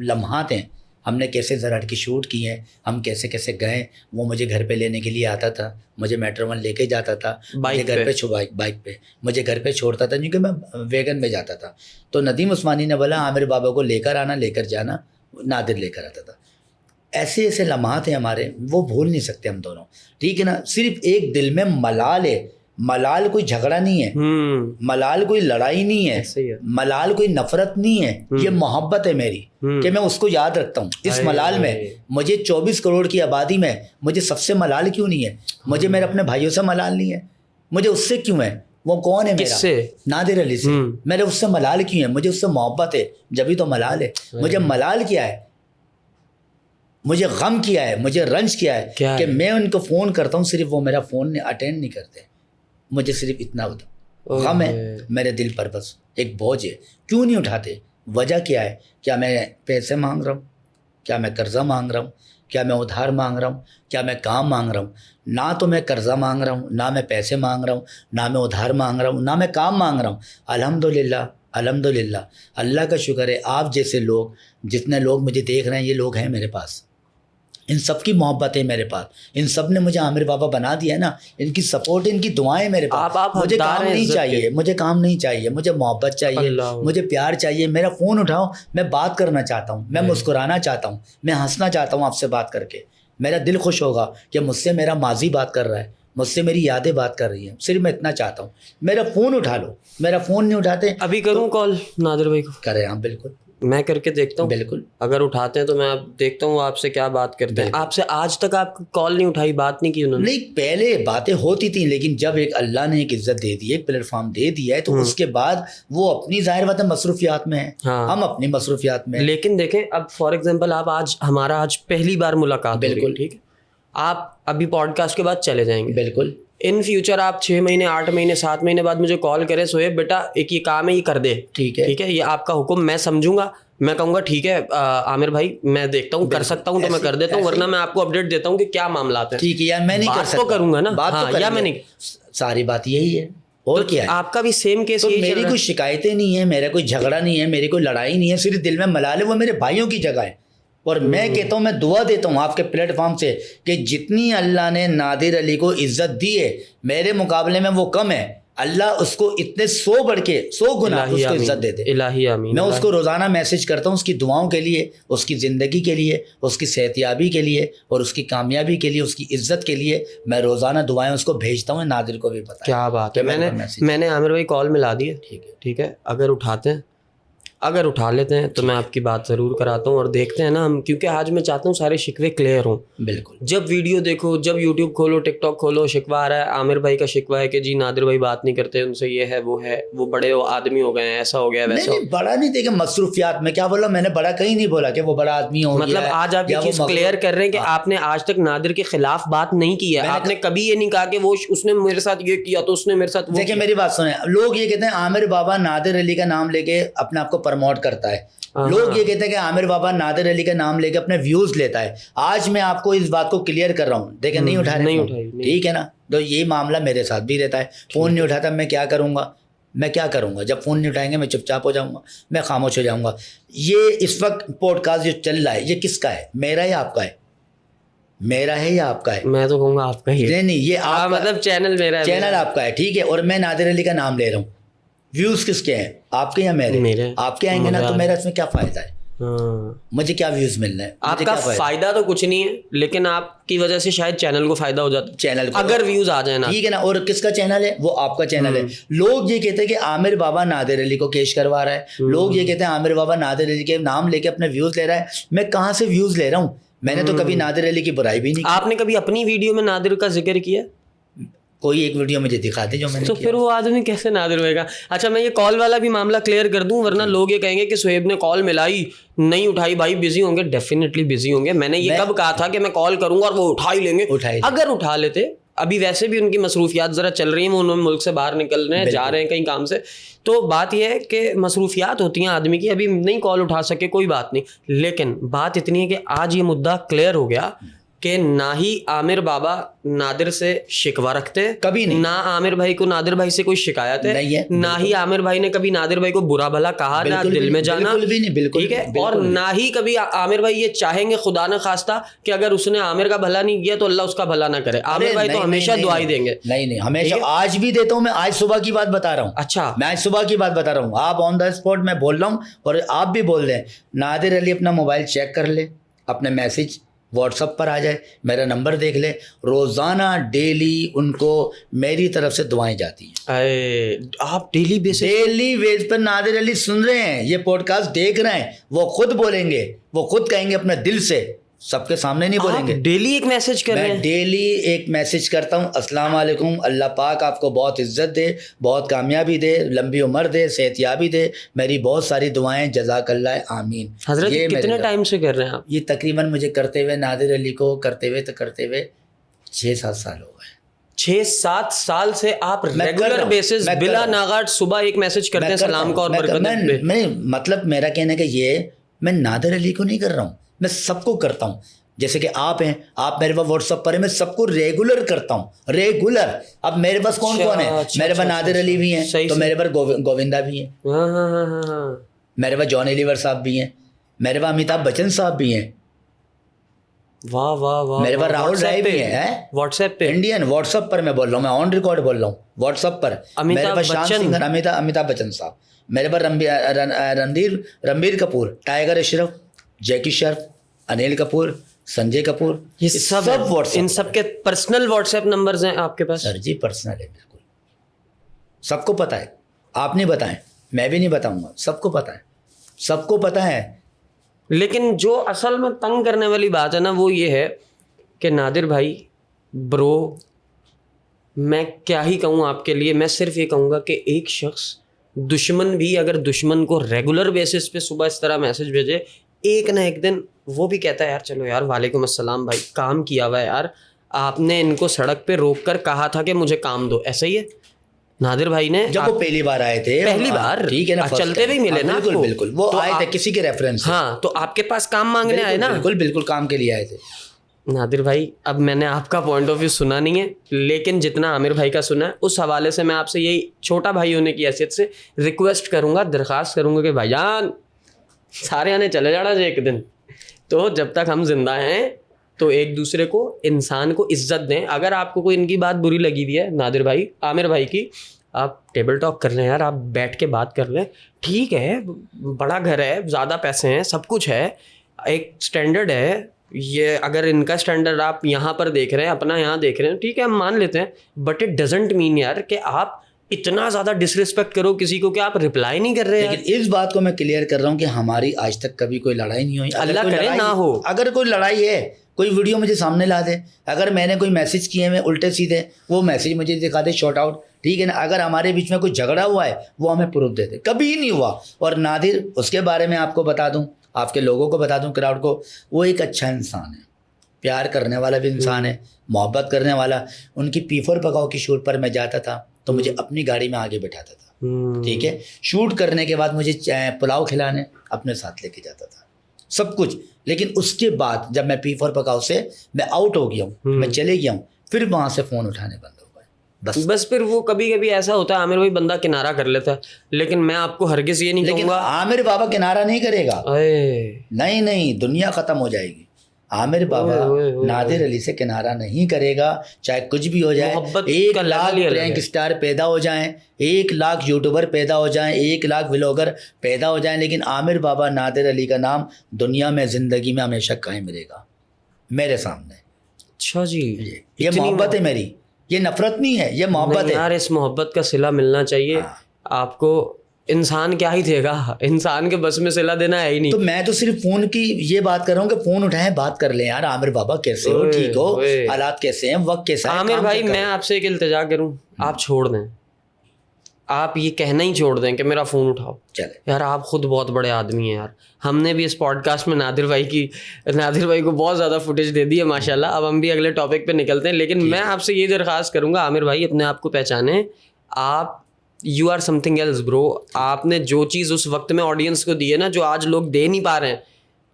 لمحات ہیں. ہم نے کیسے ذرا کی شوٹ کی ہیں, ہم کیسے گئے. وہ مجھے گھر پہ لینے کے لیے آتا تھا, مجھے میٹرو 1 لے کے جاتا تھا, مجھے گھر پہ بائک پہ مجھے گھر پہ چھوڑتا تھا, کیونکہ میں ویگن میں جاتا تھا. تو ندیم عثمانی نے بولا عامر بابا کو لے کر آنا, لے کر جانا, نادر لے کر آتا تھا. ایسے لمحات ہیں ہمارے, وہ بھول نہیں سکتے ہم دونوں, ٹھیک ہے نا. صرف ایک دل میں ملال ہے, ملال کوئی جھگڑا نہیں ہے, ملال کوئی لڑائی نہیں ہے, ملال کوئی نفرت نہیں ہے, یہ محبت ہے میری کہ میں اس کو یاد رکھتا ہوں. اس ملال میں مجھے 24 کروڑ کی آبادی میں مجھے سب سے ملال کیوں نہیں ہے؟ مجھے میرے اپنے بھائیوں سے ملال نہیں ہے, مجھے اس سے کیوں ہے؟ وہ کون ہے میرا؟ نادر علی سے. میرے اس سے ملال کیوں ہے؟ مجھے اس سے محبت ہے, جبھی تو ملال ہے. مجھے ملال کیا ہے؟ مجھے غم کیا ہے, مجھے رنج کیا ہے کہ میں ان کو فون کرتا ہوں, صرف وہ میرا فون اٹینڈ نہیں کرتے. مجھے صرف اتنا ہوتا غم ہے میرے دل پر, بس ایک بوجھ ہے. کیوں نہیں اٹھاتے؟ وجہ کیا ہے؟ کیا میں پیسے مانگ رہا ہوں؟ کیا میں قرضہ مانگ رہا ہوں؟ کیا میں ادھار مانگ رہا ہوں, کیا میں کام مانگ رہا ہوں. نہ تو میں قرضہ مانگ رہا ہوں, نہ میں پیسے مانگ رہا ہوں, نہ میں ادھار مانگ رہا ہوں, نہ میں کام مانگ رہا ہوں. الحمدللہ الحمدللہ, اللہ کا شکر ہے. آپ جیسے لوگ, جتنے لوگ مجھے دیکھ رہے ہیں, یہ لوگ ہیں میرے پاس, ان سب کی محبت ہے میرے پاس, ان سب نے مجھے عامر بابا بنا دیا ہے نا, ان کی سپورٹ, ان کی دعائیں میرے پاس. مجھے کام نہیں چاہیے, مجھے کام نہیں چاہیے, مجھے محبت چاہیے, مجھے پیار چاہیے. میرا فون اٹھاؤ, میں بات کرنا چاہتا ہوں, میں مسکرانا چاہتا ہوں, میں ہنسنا چاہتا ہوں آپ سے بات کر کے. میرا دل خوش ہوگا کہ مجھ سے میرا ماضی بات کر رہا ہے, مجھ سے میری یادیں بات کر رہی ہیں. صرف میں اتنا چاہتا ہوں, میرا فون اٹھا لو. میرا فون نہیں اٹھاتے, ابھی کروں کال نادر بھائی کو؟ کریں آپ, بالکل میں کر کے دیکھتا ہوں, بالکل. اگر اٹھاتے ہیں تو میں دیکھتا ہوں آپ سے کیا بات کرتے ہیں. آپ سے آج تک آپ کال نہیں اٹھائی, بات نہیں کی انہوں نے؟ نہیں, پہلے باتیں ہوتی تھیں, لیکن جب ایک اللہ نے ایک عزت دے دی, ایک پلیٹ فارم دے دیا ہے, تو اس کے بعد وہ اپنی ظاہر بات ہے مصروفیات میں ہیں, ہم اپنی مصروفیات میں. لیکن دیکھیں اب فار ایگزامپل آپ آج پہلی بار ملاقات, بالکل ٹھیک ہے, آپ ابھی پوڈ کاسٹ کے بعد چلے جائیں گے. بالکل. ان فیوچر آپ 6 مہینے 8 مہینے 7 مہینے بعد مجھے کال کرے, سہیب بیٹا ایک یہ کام ہے, یہ کر دے, ٹھیک ہے, ٹھیک ہے, یہ آپ کا حکم, میں سمجھوں گا, میں کہوں گا ٹھیک ہے عامر بھائی میں دیکھتا ہوں, کر سکتا ہوں تو میں کر دیتا ہوں, ورنہ میں آپ کو اپڈیٹ دیتا ہوں کہ کیا معاملات ہیں. ٹھیک ہے یار, میں نہیں کر سکتا, بات تو کروں گا نا, ہاں, یا میں نہیں, ساری بات یہی ہے. اور کیا ہے, آپ کا بھی سیم کیس. میری کوئی شکایتیں نہیں ہیں, میرا کوئی جھگڑا نہیں ہے, میری کوئی لڑائی نہیں ہے, صرف دل میں ملال ہے, وہ میرے بھائیوں کی جگہ ہے. اور میں کہتا ہوں, میں دعا دیتا ہوں آپ کے پلیٹ فارم سے کہ جتنی اللہ نے نادر علی کو عزت دی ہے, میرے مقابلے میں وہ کم ہے. اللہ اس کو اتنے 100 بڑھ کے 100 گنا اس کو عزت دے دے. الہی آمین. میں اس کو روزانہ میسج کرتا ہوں, اس کی دعاؤں کے لیے, اس کی زندگی کے لیے, اس کی صحت یابی کے لیے, اور اس کی کامیابی کے لیے, اس کی عزت کے لیے میں روزانہ دعائیں اس کو بھیجتا ہوں. نادر کو بھی پتا ہے. کیا بات ہے. میں نے عامر بھائی کال ملا دی ہے, ٹھیک ہے, اگر اٹھا لیتے ہیں تو میں آپ کی بات ضرور کراتا ہوں, اور دیکھتے ہیں نا ہم, کیونکہ آج میں چاہتا ہوں سارے شکوے کلیئر ہوں. بالکل. جب ویڈیو دیکھو, جب یوٹیوب کھولو, ٹک ٹاک کھولو, شکوہ آ رہا ہے, عامر بھائی کا شکوہ ہے کہ جی نادر بھائی بات نہیں کرتے ان سے, یہ ہے وہ ہے, وہ بڑے آدمی ہو گئے ہیں, ایسا ہو گیا ویسا. نہیں, بڑا نہیں دیکھا, مصروفیات میں کیا بولا میں نے, بڑا کہیں نہیں بولا کہ وہ بڑا آدمی ہو. مطلب آج آپ یہ چیز کلیئر کر رہے ہیں کہ آپ نے آج تک نادر کے خلاف بات نہیں کی ہے, آپ نے کبھی یہ نہیں کہا کہ وہ اس نے میرے ساتھ یہ کیا تو اس نے میرے ساتھ. دیکھیں میری بات سنیں, لوگ یہ کہتے ہیں عامر بابا نادر علی کا نام لے کے اپنے آپ کو پروموٹ کرتا ہے. لوگ یہ کہتے ہیں کہ عامر بابا نادر علی کا نام لے کے اپنے ویوز لیتا ہے. آج میں آپ کو اس بات کو کلیئر کر رہا ہوں. دیکھیں نہیں اٹھا رہے, ٹھیک ہے نا, تو یہ معاملہ میرے ساتھ بھی رہتا ہے. فون نہیں اٹھاتا, میں کیا کروں گا, جب فون نہیں اٹھائیں گے میں چپ چاپ ہو جاؤں گا, میں خاموش ہو جاؤں گا. یہ اس وقت پوڈ کاسٹ جو چل رہا ہے یہ کس کا ہے, میرا یا آپ کا ہے؟ میرا ہے یا آپ کا ہے؟ میں تو کہوں گا آپ کا ہی. نہیں, یہ آپ مطلب چینل میرا ہے, چینل آپ کا ہے, ٹھیک ہے, اور میں نادر علی کا نام لے رہا ہوں. ویوز کس کے ہیں, آپ کے یا میرے؟ آپ کے آئیں گے نا, تو میرا اس میں کیا فائدہ ہے, مجھے کیا ویوز ملنا ہے؟ آپ کا فائدہ تو کچھ نہیں ہے, لیکن آپ کی وجہ سے شاید چینل کو فائدہ ہو جاتا ہے, چینل کو اگر ویوز آ جائیں نا, ٹھیک ہے نا. اور کس کا چینل ہے, وہ آپ کا چینل ہے. لوگ یہ کہتے ہیں کہ عامر بابا نادر علی کو کیش کروا رہا ہے, لوگ یہ کہتے ہیں عامر بابا نادر علی کے نام لے کے اپنے ویوز لے رہا ہے. میں کہاں سے ویوز لے رہا ہوں؟ میں نے تو کبھی نادر علی کی برائی بھی نہیں کی. آپ نے کبھی اپنی ویڈیو میں نادر کا ذکر کیا؟ کوئی ایک ویڈیو مجھے دکھا دے جو میں نے. تو پھر وہ آدمی کیسے نادر ہوئے گا؟ اچھا میں یہ کال والا بھی معاملہ کلیئر کر دوں, ورنہ لوگ یہ کہیں گے کہ سہیب نے کال ملائی نہیں اٹھائی. بھائی بزی ہوں گے, ڈیفینیٹلی بزی ہوں گے. میں نے یہ کب کہا تھا کہ میں کال کروں گا اور وہ اٹھا ہی لیں گے؟ اگر اٹھا لیتے, ابھی ویسے بھی ان کی مصروفیات ذرا چل رہی ہیں, وہ انہوں نے ملک سے باہر نکل رہے ہیں, جا رہے ہیں کہیں کام سے, تو بات یہ ہے کہ مصروفیات ہوتی ہیں آدمی کی, ابھی نہیں کال اٹھا سکے کوئی بات نہیں. لیکن بات اتنی ہے کہ آج یہ مدعا کلیئر ہو گیا کہ نہ ہی عامر بابا نادر سے شکوہ رکھتے, کبھی نہیں, نہ عامر بھائی کو نادر بھائی سے کوئی شکایت ہے, نہ ہی عامر بھائی نے کبھی نادر بھائی کو برا بھلا کہا, نہ دل میں جانا, ٹھیک ہے, اور نہ ہی کبھی عامر بھائی یہ چاہیں گے خدا نہ خواستہ کہ اگر اس نے عامر کا بھلا نہیں کیا تو اللہ اس کا بھلا نہ کرے. عامر بھائی تو ہمیشہ دعائی دیں گے. نہیں, ہمیشہ, آج بھی دیتا ہوں میں. آج صبح کی بات بتا رہا ہوں. اچھا, میں آج صبح کی بات بتا رہا ہوں, آپ آن دا اسپاٹ میں بول رہا ہوں, اور آپ بھی بول رہے ہیں. نادر علی اپنا موبائل چیک کر لے, اپنے میسج واٹس ایپ پر آ جائے, میرا نمبر دیکھ لے, روزانہ ڈیلی ان کو میری طرف سے دعائیں جاتی ہیں. آپ ڈیلی بیس پر نادر علی سن رہے ہیں, یہ پوڈ کاسٹ دیکھ رہے ہیں, وہ خود بولیں گے, وہ خود کہیں گے اپنے دل سے, سب کے سامنے نہیں بولیں گے. ڈیلی ایک میسج کر رہے ہیں؟ میں ڈیلی ایک میسج کرتا ہوں, السلام علیکم, اللہ پاک آپ کو بہت عزت دے, بہت کامیابی دے, لمبی عمر دے, صحت یابی دے, میری بہت ساری دعائیں, جزاک اللہ, آمین. حضرت کتنے ٹائم سے کر رہے ہیں آپ یہ؟ تقریباً مجھے کرتے ہوئے نادر علی کو کرتے ہوئے 6-7 سال ہو گئے. 6-7 سال سے آپ ریگولر بیسس بلا ناغاٹ صبح ایک میسج کرتے ہیں سلام کا اور برکت پہ. مطلب میرا کہنا کہ یہ میں نادر علی کو نہیں کر رہا ہوں, میں سب کو کرتا ہوں. جیسے کہ آپ ہیں, آپ میرے پاس واٹس ایپ پر ہیں, میں سب کو ریگولر کرتا ہوں, ریگولر. اب میرے پاس کون کون ہے, میرے پاس نادر علی بھی ہیں, تو میرے پاس گووندا بھی ہیں, میرے پاس جان لیور صاحب بھی ہیں, میرے پاس امیتابھ بچن صاحب بھی ہیں, واہ واہ واہ, میرے پاس راہل رائے بھی ہیں واٹس ایپ پہ, انڈین واٹس ایپ پر میں بول رہا ہوں, میں آن ریکارڈ بول رہا ہوں واٹس ایپ پر. میرے پاس شام سنگر امیتابھ بچن صاحب, میرے پاس رنبیر کپور, ٹائیگر اشرف, جیکی شرف, انل کپور, سنجے کپور, یہ سب ان سب کے پرسنل واٹس ایپ نمبرز ہیں آپ کے پاس؟ سر جی پرسنل ہے, بالکل سب کو پتہ ہے. آپ نہیں بتائیں, میں بھی نہیں بتاؤں گا, سب کو پتہ ہے, سب کو پتہ ہے. لیکن جو اصل میں تنگ کرنے والی بات ہے نا وہ یہ ہے کہ نادر بھائی برو, میں کیا ہی کہوں آپ کے لیے, میں صرف یہ کہوں گا کہ ایک شخص دشمن بھی اگر دشمن کو ریگولر بیسس پہ صبح اس طرح میسج بھیجے, ایک نہ ایک دن وہ بھی کہتا ہے یار چلو یار وعلیکم السلام بھائی, کام کیا ہوا ہے یار, آپ نے ان کو سڑک پہ روک کر کہا تھا کہ مجھے کام دو. ایسا ہی ہے نادر بھائی نے, جب وہ پہلی بار آئے تھے, پہلی بار ٹھیک ہے نا, چلتے ہوئے ملے نا, بالکل بالکل, وہ آئے تھے کسی کے ریفرنس, ہاں, تو آپ کے پاس کام مانگنے آئے نا, بالکل بالکل کام کے لیے آئے تھے. نادر بھائی اب میں نے آپ کا پوائنٹ آف ویو سنا نہیں ہے, لیکن جتنا عامر بھائی کا سنا ہے اس حوالے سے میں آپ سے یہی چھوٹا بھائی ہونے کی حیثیت سے ریکویسٹ کروں گا, درخواست کروں گا کہ بھائی جان سارے آنے چلے جانا چاہیے ایک دن, تو جب تک ہم زندہ ہیں تو ایک دوسرے کو, انسان کو عزت دیں. اگر آپ کو کوئی ان کی بات بری لگی ہوئی ہے نادر بھائی عامر بھائی کی, آپ ٹیبل ٹاک کر لیں یار, آپ بیٹھ کے بات کر لیں, ٹھیک ہے بڑا گھر ہے, زیادہ پیسے ہیں, سب کچھ ہے, ایک اسٹینڈرڈ ہے یہ, اگر ان کا اسٹینڈرڈ آپ یہاں پر دیکھ رہے ہیں, اپنا یہاں دیکھ رہے ہیں, ٹھیک ہے ہم مان لیتے ہیں, بٹ اٹ ڈزنٹ مین یار کہ آپ اتنا زیادہ ڈس ریسپیکٹ کرو کسی کو کہ آپ رپلائی نہیں کر رہے. لیکن اس بات کو میں کلیئر کر رہا ہوں کہ ہماری آج تک کبھی کوئی لڑائی نہیں ہوئی. اللہ کرے نہ ہو. اگر کوئی لڑائی ہے, کوئی ویڈیو مجھے سامنے لا دے, اگر میں نے کوئی میسج کیے ہیں الٹے سیدھے, وہ میسج مجھے دکھا دے شارٹ آؤٹ, ٹھیک ہے نا. اگر ہمارے بیچ میں کوئی جھگڑا ہوا ہے وہ ہمیں پروف دے دے, کبھی نہیں ہوا. اور نادر, اس کے بارے میں آپ کو بتا دوں, آپ کے لوگوں کو بتا دوں, کراؤڈ کو, وہ ایک اچھا انسان ہے, پیار کرنے والا بھی انسان ہے, محبت کرنے والا. ان کی P4 پکاؤ کی شوٹ پر میں جاتا تھا تو مجھے اپنی گاڑی میں آگے بٹھاتا تھا, ٹھیک ہے. شوٹ کرنے کے بعد مجھے پلاؤ کھلانے اپنے ساتھ لے کے جاتا تھا, سب کچھ. لیکن اس کے بعد جب میں P4 پکاؤ سے میں آؤٹ ہو گیا ہوں, میں چلے گیا ہوں, پھر وہاں سے فون اٹھانے بند ہو گئے. بس پھر وہ کبھی کبھی ایسا ہوتا ہے عامر بھائی بندہ کنارہ کر لیتا ہے, لیکن میں آپ کو ہرگز یہ نہیں کہوں گا. عامر بابا کنارہ نہیں کرے گا, نہیں, دنیا ختم ہو جائے گی. عامر بابا نادر علی سے کنارہ نہیں کرے گا, چاہے کچھ بھی ہو جائے. 1 لاکھ پرینک اسٹار پیدا ہو جائیں, 1 لاکھ یوٹیوبر پیدا ہو جائیں, 1 لاکھ ولاگر پیدا ہو جائیں, لیکن عامر بابا نادر علی کا نام دنیا میں زندگی میں ہمیشہ قائم رہے گا میرے سامنے. اچھا جی, یہ محبت ہے میری, یہ نفرت نہیں ہے, یہ محبت ہے یار. اس محبت کا صلہ ملنا چاہیے آپ کو. انسان کیا ہی دے گا, انسان کے بس میں صلہ دینا ہے ہی نہیں. تو میں تو صرف فون کی یہ بات کر رہا ہوں کہ فون اٹھائیں, بات کر لیں یار. عامر بابا کیسے ہو, ٹھیک ہو, حالات کیسے ہیں, وقت کیسا ہے. عامر بھائی میں آپ سے ایک التجا کروں, آپ چھوڑ دیں, آپ یہ کہنا ہی چھوڑ دیں کہ میرا فون اٹھاؤ. چلے یار آپ خود بہت بڑے آدمی ہیں یار. ہم نے بھی اس پوڈ کاسٹ میں نادر بھائی کو بہت زیادہ فوٹیج دے دی ہے ماشاء اللہ. اب ہم بھی اگلے ٹاپک پہ نکلتے ہیں, لیکن میں آپ سے یہ درخواست کروں گا عامر بھائی اپنے آپ کو پہچانیں. آپ you are something else bro. آپ نے جو چیز اس وقت میں آڈینس کو دی ہے نا, جو آج لوگ دے نہیں پا رہے ہیں,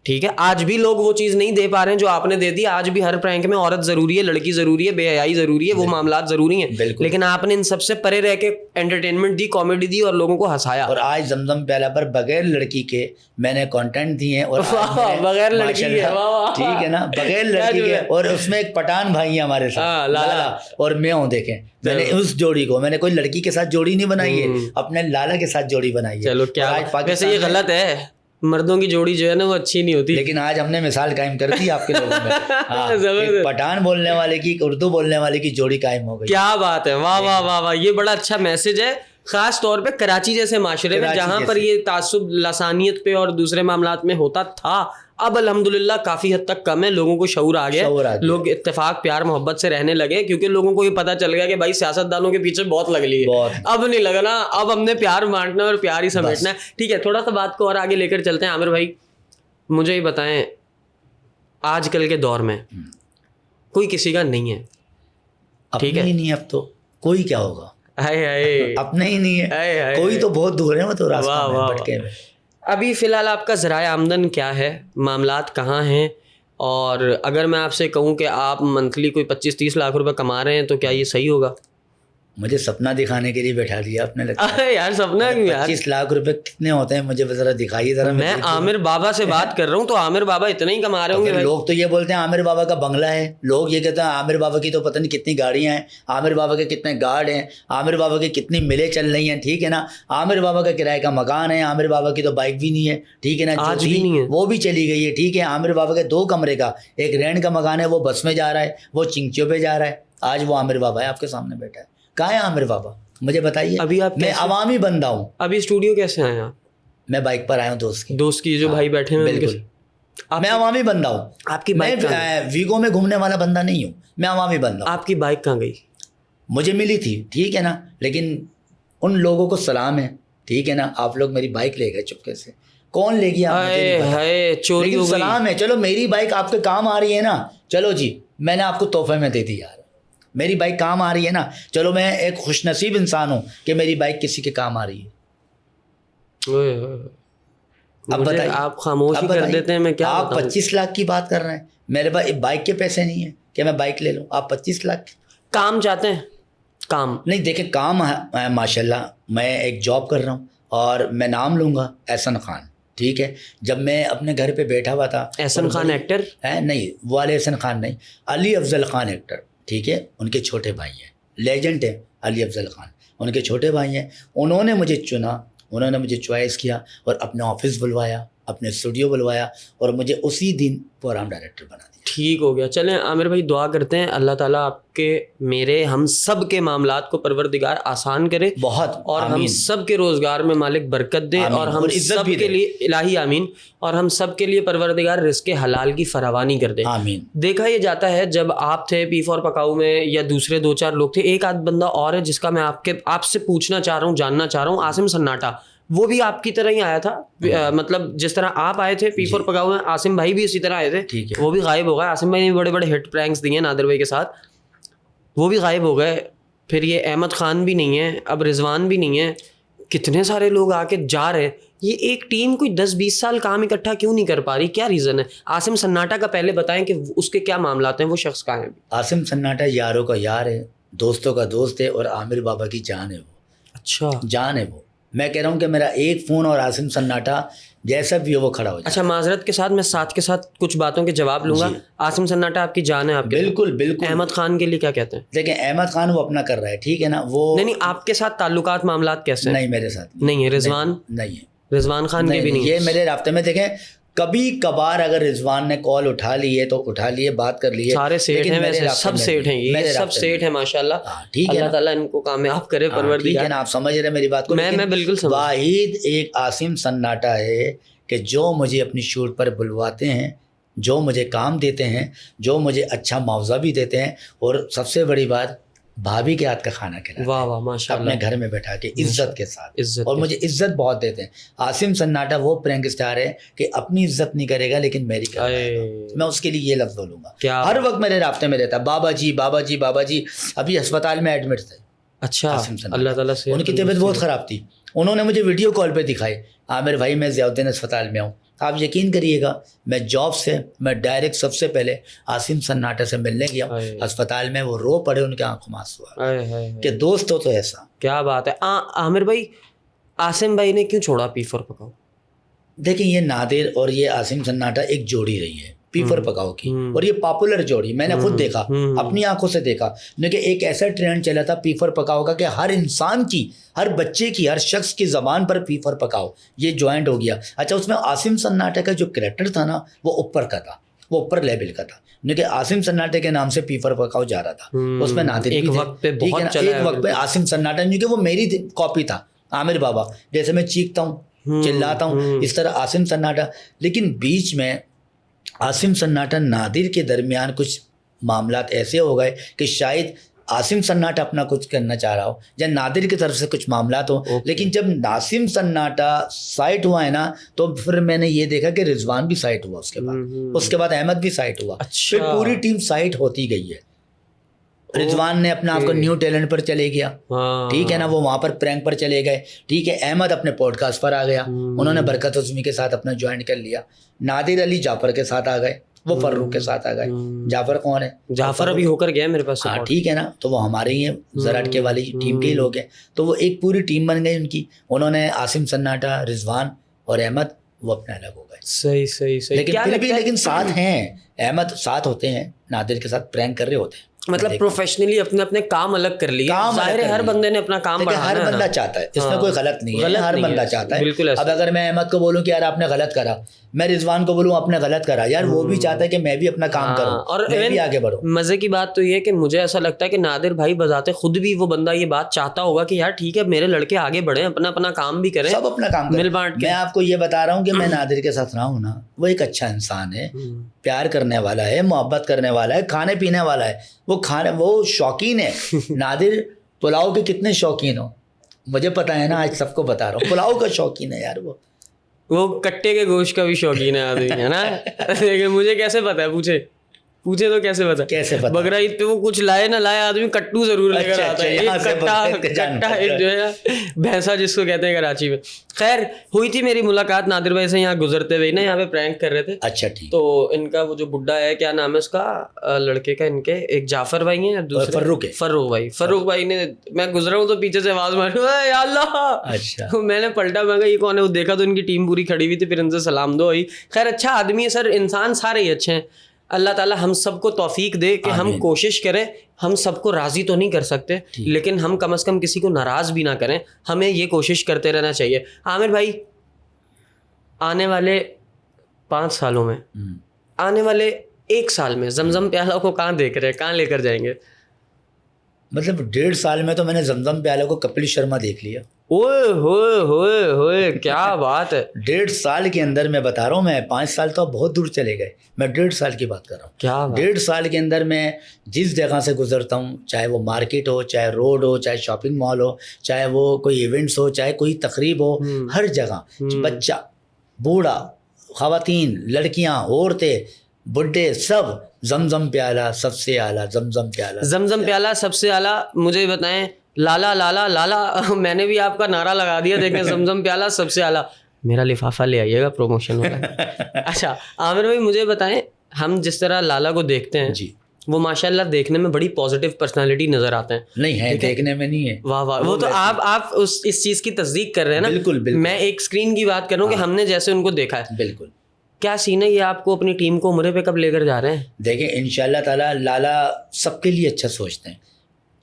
ٹھیک ہے, آج بھی لوگ وہ چیز نہیں دے پا رہے ہیں جو آپ نے دے دی. آج بھی ہر پرینک میں عورت ضروری ہے, لڑکی ضروری ہے, بے حیائی ضروری ہے, وہ معاملات ضروری ہیں, لیکن آپ نے ان سب سے پرے رہ کے انٹرٹینمنٹ دی, کامیڈی دی اور لوگوں کو ہنسایا. اور آج زمزم پیالہ پر بغیر لڑکی کے میں نے کنٹینٹ دیے ہیں, اور بغیر لڑکی کے, ٹھیک ہے نا, بغیر لڑکی کے. اور اس میں ایک پٹھان بھائی ہیں ہمارے ساتھ, لالا, اور میں ہوں. دیکھیں میں نے اس جوڑی کو, میں نے کوئی لڑکی کے ساتھ جوڑی نہیں بنائی ہے, اپنے لالا کے ساتھ جوڑی بنائی ہے. چلو کیا ویسے یہ غلط ہے, مردوں کی جوڑی جو ہے نا وہ اچھی نہیں ہوتی, لیکن آج ہم نے مثال قائم کر دی آپ کے لوگوں میں. پٹھان بولنے والے کی, اردو بولنے والے کی جوڑی قائم ہو گئی. کیا بات ہے, واہ واہ واہ واہ, یہ بڑا اچھا میسج ہے, خاص طور پہ کراچی جیسے معاشرے میں جہاں پر یہ تعصب لسانیت پہ اور دوسرے معاملات میں ہوتا تھا. اب الحمدللہ کافی حد تک کم ہے, لوگوں کو شعور آ گیا, لوگ اتفاق پیار محبت سے رہنے لگے, کیونکہ لوگوں کو یہ پتا چل گیا کہ بھائی سیاست دانوں کے پیچھے بہت لگ لی ہے, اب نہیں لگنا, اب ہم نے پیار بانٹنا اور پیار ہی سمیٹنا ہے. ٹھیک ہے, تھوڑا سا بات کو اور آگے لے کر چلتے ہیں. عامر بھائی مجھے یہ بتائیں, آج کل کے دور میں کوئی کسی کا نہیں ہے, ٹھیک ہے, نہیں, اب تو کوئی کیا ہوگا, اپنا ہی نہیں ہے, کوئی تو بہت دور ہے, وہ تو راستہ میں بھٹکے ہوئے. ابھی فی الحال آپ کا ذرائع آمدن کیا ہے, معاملات کہاں ہیں, اور اگر میں آپ سے کہوں کہ آپ منتھلی کوئی 25-30 لاکھ روپے کما رہے ہیں تو کیا یہ صحیح ہوگا؟ مجھے سپنا دکھانے کے لیے بیٹھا دیا آپ نے. لگتا ہے ارے یار سپنا کیوں یار؟ 25 لاکھ روپے کتنے ہوتے ہیں مجھے ذرا دکھائیے ذرا. میں عامر بابا سے بات کر رہا ہوں تو عامر بابا اتنے ہی کما رہے ہوں گے. لوگ تو یہ بولتے ہیں عامر بابا کا بنگلہ ہے, لوگ یہ کہتے ہیں عامر بابا کی تو پتہ نہیں کتنی گاڑیاں ہیں, عامر بابا کے کتنے گارڈ ہیں, عامر بابا کی کتنی ملیں چل رہی ہیں, ٹھیک ہے نا, عامر بابا کا کرائے کا مکان ہے, عامر بابا کی تو بائک بھی نہیں ہے, ٹھیک ہے نا, آج بھی نہیں ہے, وہ بھی چلی گئی ہے, ٹھیک ہے. عامر بابا کے 2 کمرے کا ایک رینٹ کا مکان ہے, وہ بس میں جا رہا ہے, وہ چنکیوں پہ جا رہا ہے. آج وہ عامر بابا ہے آپ کے سامنے بیٹھا ہے. کہاں ہے عامر بابا مجھے بتائیے. ابھی آپ میں عوامی بندہ ہوں. ابھی اسٹوڈیو کیسے آئے آپ؟ میں بائک پر آیا ہوں دوست کی جو بھائی بیٹھے ہیں. بالکل میں عوامی بندہ ہوں. آپ کی بائک ویگو میں گھومنے والا بندہ نہیں ہوں, میں عوامی بندہ ہوں. آپ کی بائک کہاں گئی؟ مجھے ملی تھی, ٹھیک ہے نا, لیکن ان لوگوں کو سلام ہے, ٹھیک ہے نا, آپ لوگ میری بائک لے گئے چپکے سے. کون لے گیا چوری ہو گئی. سلام ہے, چلو میری بائک آپ کے کام آ رہی ہے نا, چلو جی میں نے آپ کو تحفے میں دے دی یار, میری بائک کام آ رہی ہے نا, چلو میں ایک خوش نصیب انسان ہوں کہ میری بائک کسی کے کام آ رہی ہے. اب بتائیے, آپ خاموشی کر دیتے ہیں, میں کیا آپ 25 لاکھ کی بات کر رہے ہیں, میرے پاس بائک کے پیسے نہیں ہیں کہ میں بائک لے لوں. آپ 25 لاکھ کام چاہتے ہیں؟ کام نہیں, دیکھیں کام ہے ماشاء اللہ, میں ایک جاب کر رہا ہوں اور میں نام لوں گا احسن خان, ٹھیک ہے. جب میں اپنے گھر پہ بیٹھا ہوا تھا, احسن خان ایکٹر ہے نہیں, وہ والے احسن خان نہیں, علی افضل خان ایکٹر, ٹھیک ہے, ان کے چھوٹے بھائی ہیں, لیجنڈ ہیں علی افضل خان, ان کے چھوٹے بھائی ہیں. انہوں نے مجھے چنا, انہوں نے مجھے چوائس کیا اور اپنے آفس بلوایا, اپنے اسٹوڈیو بلوایا اور مجھے اسی دن پروگرام ڈائریکٹر بنا دیا. ٹھیک ہو گیا. چلیں عامر بھائی دعا کرتے ہیں اللہ تعالیٰ آپ کے میرے ہم سب کے معاملات کو پروردگار آسان کرے بہت, اور ہم سب کے روزگار میں مالک برکت دے, اور ہم سب کے لیے الہی آمین, اور ہم سب کے لیے پروردگار رزق حلال کی فراوانی کر دے آمین. دیکھا یہ جاتا ہے جب آپ تھے P4 پکاؤ میں یا دوسرے 2-4 لوگ تھے, ایک آدھ بندہ اور ہے جس کا میں آپ سے پوچھنا چاہ رہا ہوں, جاننا چاہ رہا ہوں, عاصم سناٹا. وہ بھی آپ کی طرح ہی آیا تھا, مطلب جس طرح آپ آئے تھے P4 پکاؤ میں, عاصم بھائی بھی اسی طرح آئے تھے, وہ بھی غائب ہو گئے. عاصم بھائی نے بڑے بڑے ہٹ پرینکس دیے نادر بھائی کے ساتھ, وہ بھی غائب ہو گئے. پھر یہ احمد خان بھی نہیں ہے, اب رضوان بھی نہیں ہے, کتنے سارے لوگ آ کے جا رہے. یہ ایک ٹیم کوئی 10-20 سال کام اکٹھا کیوں نہیں کر پا رہی, کیا ریزن ہے؟ عاصم سناٹا کا پہلے بتائیں کہ اس کے کیا معاملات ہیں, وہ شخص کہاں ہے؟ عاصم سناٹا یاروں کا یار ہے, دوستوں کا دوست ہے, اور عامر بابا کی جان ہے وہ. اچھا جان ہے وہ. میں کہہ رہا ہوں کہ میرا ایک فون اور عاصم سناٹا جیسا بھی ہو وہ کھڑا ہو جائے. اچھا معذرت کے ساتھ میں ساتھ کے ساتھ کچھ باتوں کے جواب لوں گا. عاصم سناٹا آپ کی جان ہے, آپ بالکل بالکل. احمد خان کے لیے کیا کہتے ہیں؟ دیکھیں احمد خان وہ اپنا کر رہا ہے, ٹھیک ہے نا, وہ نہیں آپ کے ساتھ تعلقات معاملات کیسے ہیں؟ نہیں میرے ساتھ نہیں ہے. رضوان نہیں ہے, رضوان خان کے بھی نہیں. یہ میرے رابطے میں دیکھیں کبھی کبھار اگر رضوان نے کال اٹھا لی ہے تو اٹھا لیے, بات کر لیے. سارے سیٹ ہیں ویسے, سب سیٹ ہیں, یہ سب سیٹ ہیں ماشاءاللہ. ٹھیک ہے, اللہ تعالیٰ ان کو کامیاب کرے پروردگار. ٹھیک ہے نا, آپ سمجھ رہے ہیں میری بات کو. میں بالکل سمجھ. واحد ایک عاصم سناٹا ہے کہ جو مجھے اپنی شوٹ پر بلواتے ہیں, جو مجھے کام دیتے ہیں, جو مجھے اچھا معاوضہ بھی دیتے ہیں, اور سب سے بڑی بات بھابھی کے ہاتھ کا کھانا کھلاتے ہیں. واہ واہ ماشاءاللہ. اپنے گھر میں بیٹھا کے عزت کے ساتھ, عزت, اور مجھے عزت بہت دیتے ہیں. عاصم سناٹا وہ پرینک اسٹار ہے کہ اپنی عزت نہیں کرے گا لیکن میری کرے گا. میں اس کے لیے یہ لفظ بولوں گا, ہر وقت میرے رابطے میں رہتا, بابا جی بابا جی بابا جی. ابھی ہسپتال میں ایڈمٹ تھے. اچھا اللہ تعالیٰ سے, ان کی طبیعت بہت خراب تھی. انہوں نے مجھے ویڈیو کال پہ دکھائے, عامر بھائی میں ضیاء الدین ہسپتال میں ہوں. آپ یقین کریے گا میں جاب سے میں ڈائریکٹ سب سے پہلے عاصم سناٹا سے ملنے گیا ہسپتال میں. وہ رو پڑے, ان کے آنکھوں میں آنسو آ کہ دوست ہو تو ایسا. کیا بات ہے. عامر بھائی عاصم بھائی نے کیوں چھوڑا P4 پکاؤ؟ دیکھیں یہ نادر اور یہ عاصم سناٹا ایک جوڑی رہی ہے P4 پکاؤ کی, اور یہ پاپولر جوڑی, میں نے خود دیکھا, اپنی آنکھوں سے دیکھا. لیکن ایک ایسا ٹرینڈ چلا تھا P4 پکاؤ کا کہ ہر انسان کی, ہر بچے کی, ہر شخص کی زبان پر P4 پکاؤ یہ جوائنٹ ہو گیا. اچھا اس میں عاصم سناٹا کا جو کریکٹر تھا نا وہ اوپر کا تھا, وہ اوپر لیول کا تھا. لیکن عاصم سناٹا کے نام سے P4 پکاؤ جا رہا تھا. اس میں نادر ایک وقت پہ بہت چلا, ایک وقت پہ عاصم سناٹا, کیونکہ وہ میری کاپی تھا عامر بابا, جیسے میں چیختا ہوں چلاتا ہوں اس طرح عاصم سناٹا. لیکن بیچ میں عاصم سناٹا نادر کے درمیان کچھ معاملات ایسے ہو گئے کہ شاید عاصم سناٹا اپنا کچھ کرنا چاہ رہا ہو یا نادر کی طرف سے کچھ معاملات ہوں. لیکن جب عاصم سناٹا سائٹ ہوا ہے نا تو پھر میں نے یہ دیکھا کہ رضوان بھی سائٹ ہوا, اس کے بعد احمد بھی سائٹ ہوا. پھر پوری ٹیم سائٹ ہوتی گئی ہے. رضوان نے اپنا آپ کو نیو ٹیلنٹ پر چلے گیا, ٹھیک ہے نا, وہ وہاں پر پرینک پر چلے گئے, ٹھیک ہے. احمد اپنے پوڈ کاسٹ پر آ گیا, انہوں نے برکت عظمی کے ساتھ اپنا جوائن کر لیا. نادر علی جعفر کے ساتھ آ گئے, وہ فروخ کے ساتھ آ گئے. جعفر کون ہے؟ جعفر ابھی ہو کر گیا میرے پاس. ہاں ٹھیک ہے نا, تو وہ ہمارے ہی ہیں, زراعت کے والی ٹیم کے ہی لوگ ہیں. تو وہ ایک پوری ٹیم بن گئی ان کی. انہوں نے عاصم سناٹا, رضوان اور احمد وہ اپنے الگ ہو گئے. صحیح. لیکن ساتھ ہیں, احمد ساتھ ہوتے ہیں, نادر کے ساتھ پرینک کر رہے ہوتے ہیں. مطلب پروفیشنلی اپنے کام الگ کر لیے. ظاہر ہے ہر بندے نے اپنا کام بڑھانا ہے. ہر بندہ چاہتا ہے, اس میں کوئی غلط نہیں ہے, ہر بندہ چاہتا ہے. بالکل. اب اگر میں احمد کو بولوں کہ یار آپ نے غلط کرا, میں رضوان کو بولوں آپ نے غلط کرا, یار وہ بھی چاہتا ہے کہ میں بھی اپنا کام کروں اور میں بھی آگے بڑھوں. مزے کی بات تو یہ ہے کہ مجھے ایسا لگتا ہے کہ نادر بھائی بذات خود بھی وہ بندہ یہ بات چاہتا ہوگا کہ یار ٹھیک ہے میرے لڑکے آگے بڑھیں, اپنا کام بھی کریں, سب اپنا کام مل بانٹ کے. میں آپ کو یہ بتا رہا ہوں کہ میں نادر کے ساتھ رہا ہوں نا, وہ ایک اچھا انسان ہے, پیار کرنے والا ہے, محبت کرنے والا ہے, کھانے پینے والا ہے. وہ شوقین ہے. نادر پلاؤ کے کتنے شوقین ہو مجھے پتا ہے نا, آج سب کو بتا رہا ہوں, پلاؤ کا شوقین ہے یار. وہ کٹے کے گوشت کا بھی شوقین ہے آدمی, ہے نا. مجھے کیسے پتا ہے, پوچھے تو کیسے پتا بقرا عید پہ وہ کچھ لائے نہ لائے آدمی کٹو ضرور لے کر آتا ہے. کٹا ایک جو ہے بھینسا جس کو کہتے ہیں کراچی میں. خیر ہوئی تھی میری ملاقات نادر بھائی سے, یہاں گزرتے ہوئے نا, یہاں پہ پرینک کر رہے تھے. اچھا ٹھیک. تو ان کا وہ جو بڈھا ہے, کیا نام ہے اس کا, لڑکے کا, ان کے ایک جعفر بھائی ہیں, دوسرے فروخ بھائی نے, میں گزرا ہوں تو پیچھے سے آواز ماری یا اللہ. اچھا میں نے پلٹا, میں کہا یہ کون ہے, وہ دیکھا تو ان کی ٹیم پوری کھڑی ہوئی تھی, پھر ان سے سلام دو ہوئی. خیر اچھا آدمی ہے سر, انسان سارے ہی اچھے ہیں. اللہ تعالیٰ ہم سب کو توفیق دے کہ ہم کوشش کریں, ہم سب کو راضی تو نہیں کر سکتے لیکن ہم کم از کم کسی کو ناراض بھی نہ کریں, ہمیں یہ کوشش کرتے رہنا چاہیے. عامر بھائی آنے والے 5 سالوں میں, آنے والے 1 سال میں زمزم پیالہ کو کہاں دیکھ رہے ہیں, کہاں لے کر جائیں گے؟ مطلب 1.5 سال میں تو میں نے زمزم پیالہ کو کپل شرما دیکھ لیا. اوئے ہوئے ہوئے ہوئے کیا بات ہے. 1.5 سال کے اندر میں بتا رہا ہوں, میں 5 سال تو بہت دور چلے گئے, میں 1.5 سال کی بات کر رہا ہوں. کیا 1.5 سال کے اندر میں جس جگہ سے گزرتا ہوں, چاہے وہ مارکیٹ ہو, چاہے روڈ ہو, چاہے شاپنگ مال ہو, چاہے وہ کوئی ایونٹس ہو, چاہے کوئی تقریب ہو, ہر جگہ بچہ, بوڑھا, خواتین, لڑکیاں, عورتیں, بڈھے, سب زمزم پیالہ سب سے اعلیٰ, زمزم پیالہ سب سے اعلیٰ. مجھے بتائیں, لالا لالا لالا, میں نے بھی آپ کا نعرہ لگا دیا, دیکھیں زمزم پیالہ سب سے اعلیٰ. میرا لفافہ لے آئیے گا پروموشن والا. اچھا عامر بھائی مجھے بتائیں, ہم جس طرح لالا کو دیکھتے ہیں جی, وہ ماشاءاللہ دیکھنے میں بڑی پازیٹیو پرسنالٹی نظر آتے ہیں. نہیں ہے, دیکھنے میں نہیں ہے. واہ واہ, وہ تو آپ اس چیز کی تصدیق کر رہے ہیں نا. بالکل. میں ایک اسکرین کی بات کر رہا ہوں کہ ہم نے جیسے ان کو دیکھا ہے. بالکل. کیا سین ہے یہ, آپ کو اپنی ٹیم کو عمرے پہ کب لے کر جا رہے ہیں؟ دیکھیں انشاءاللہ تعالیٰ لالا سب کے لیے اچھا سوچتے ہیں,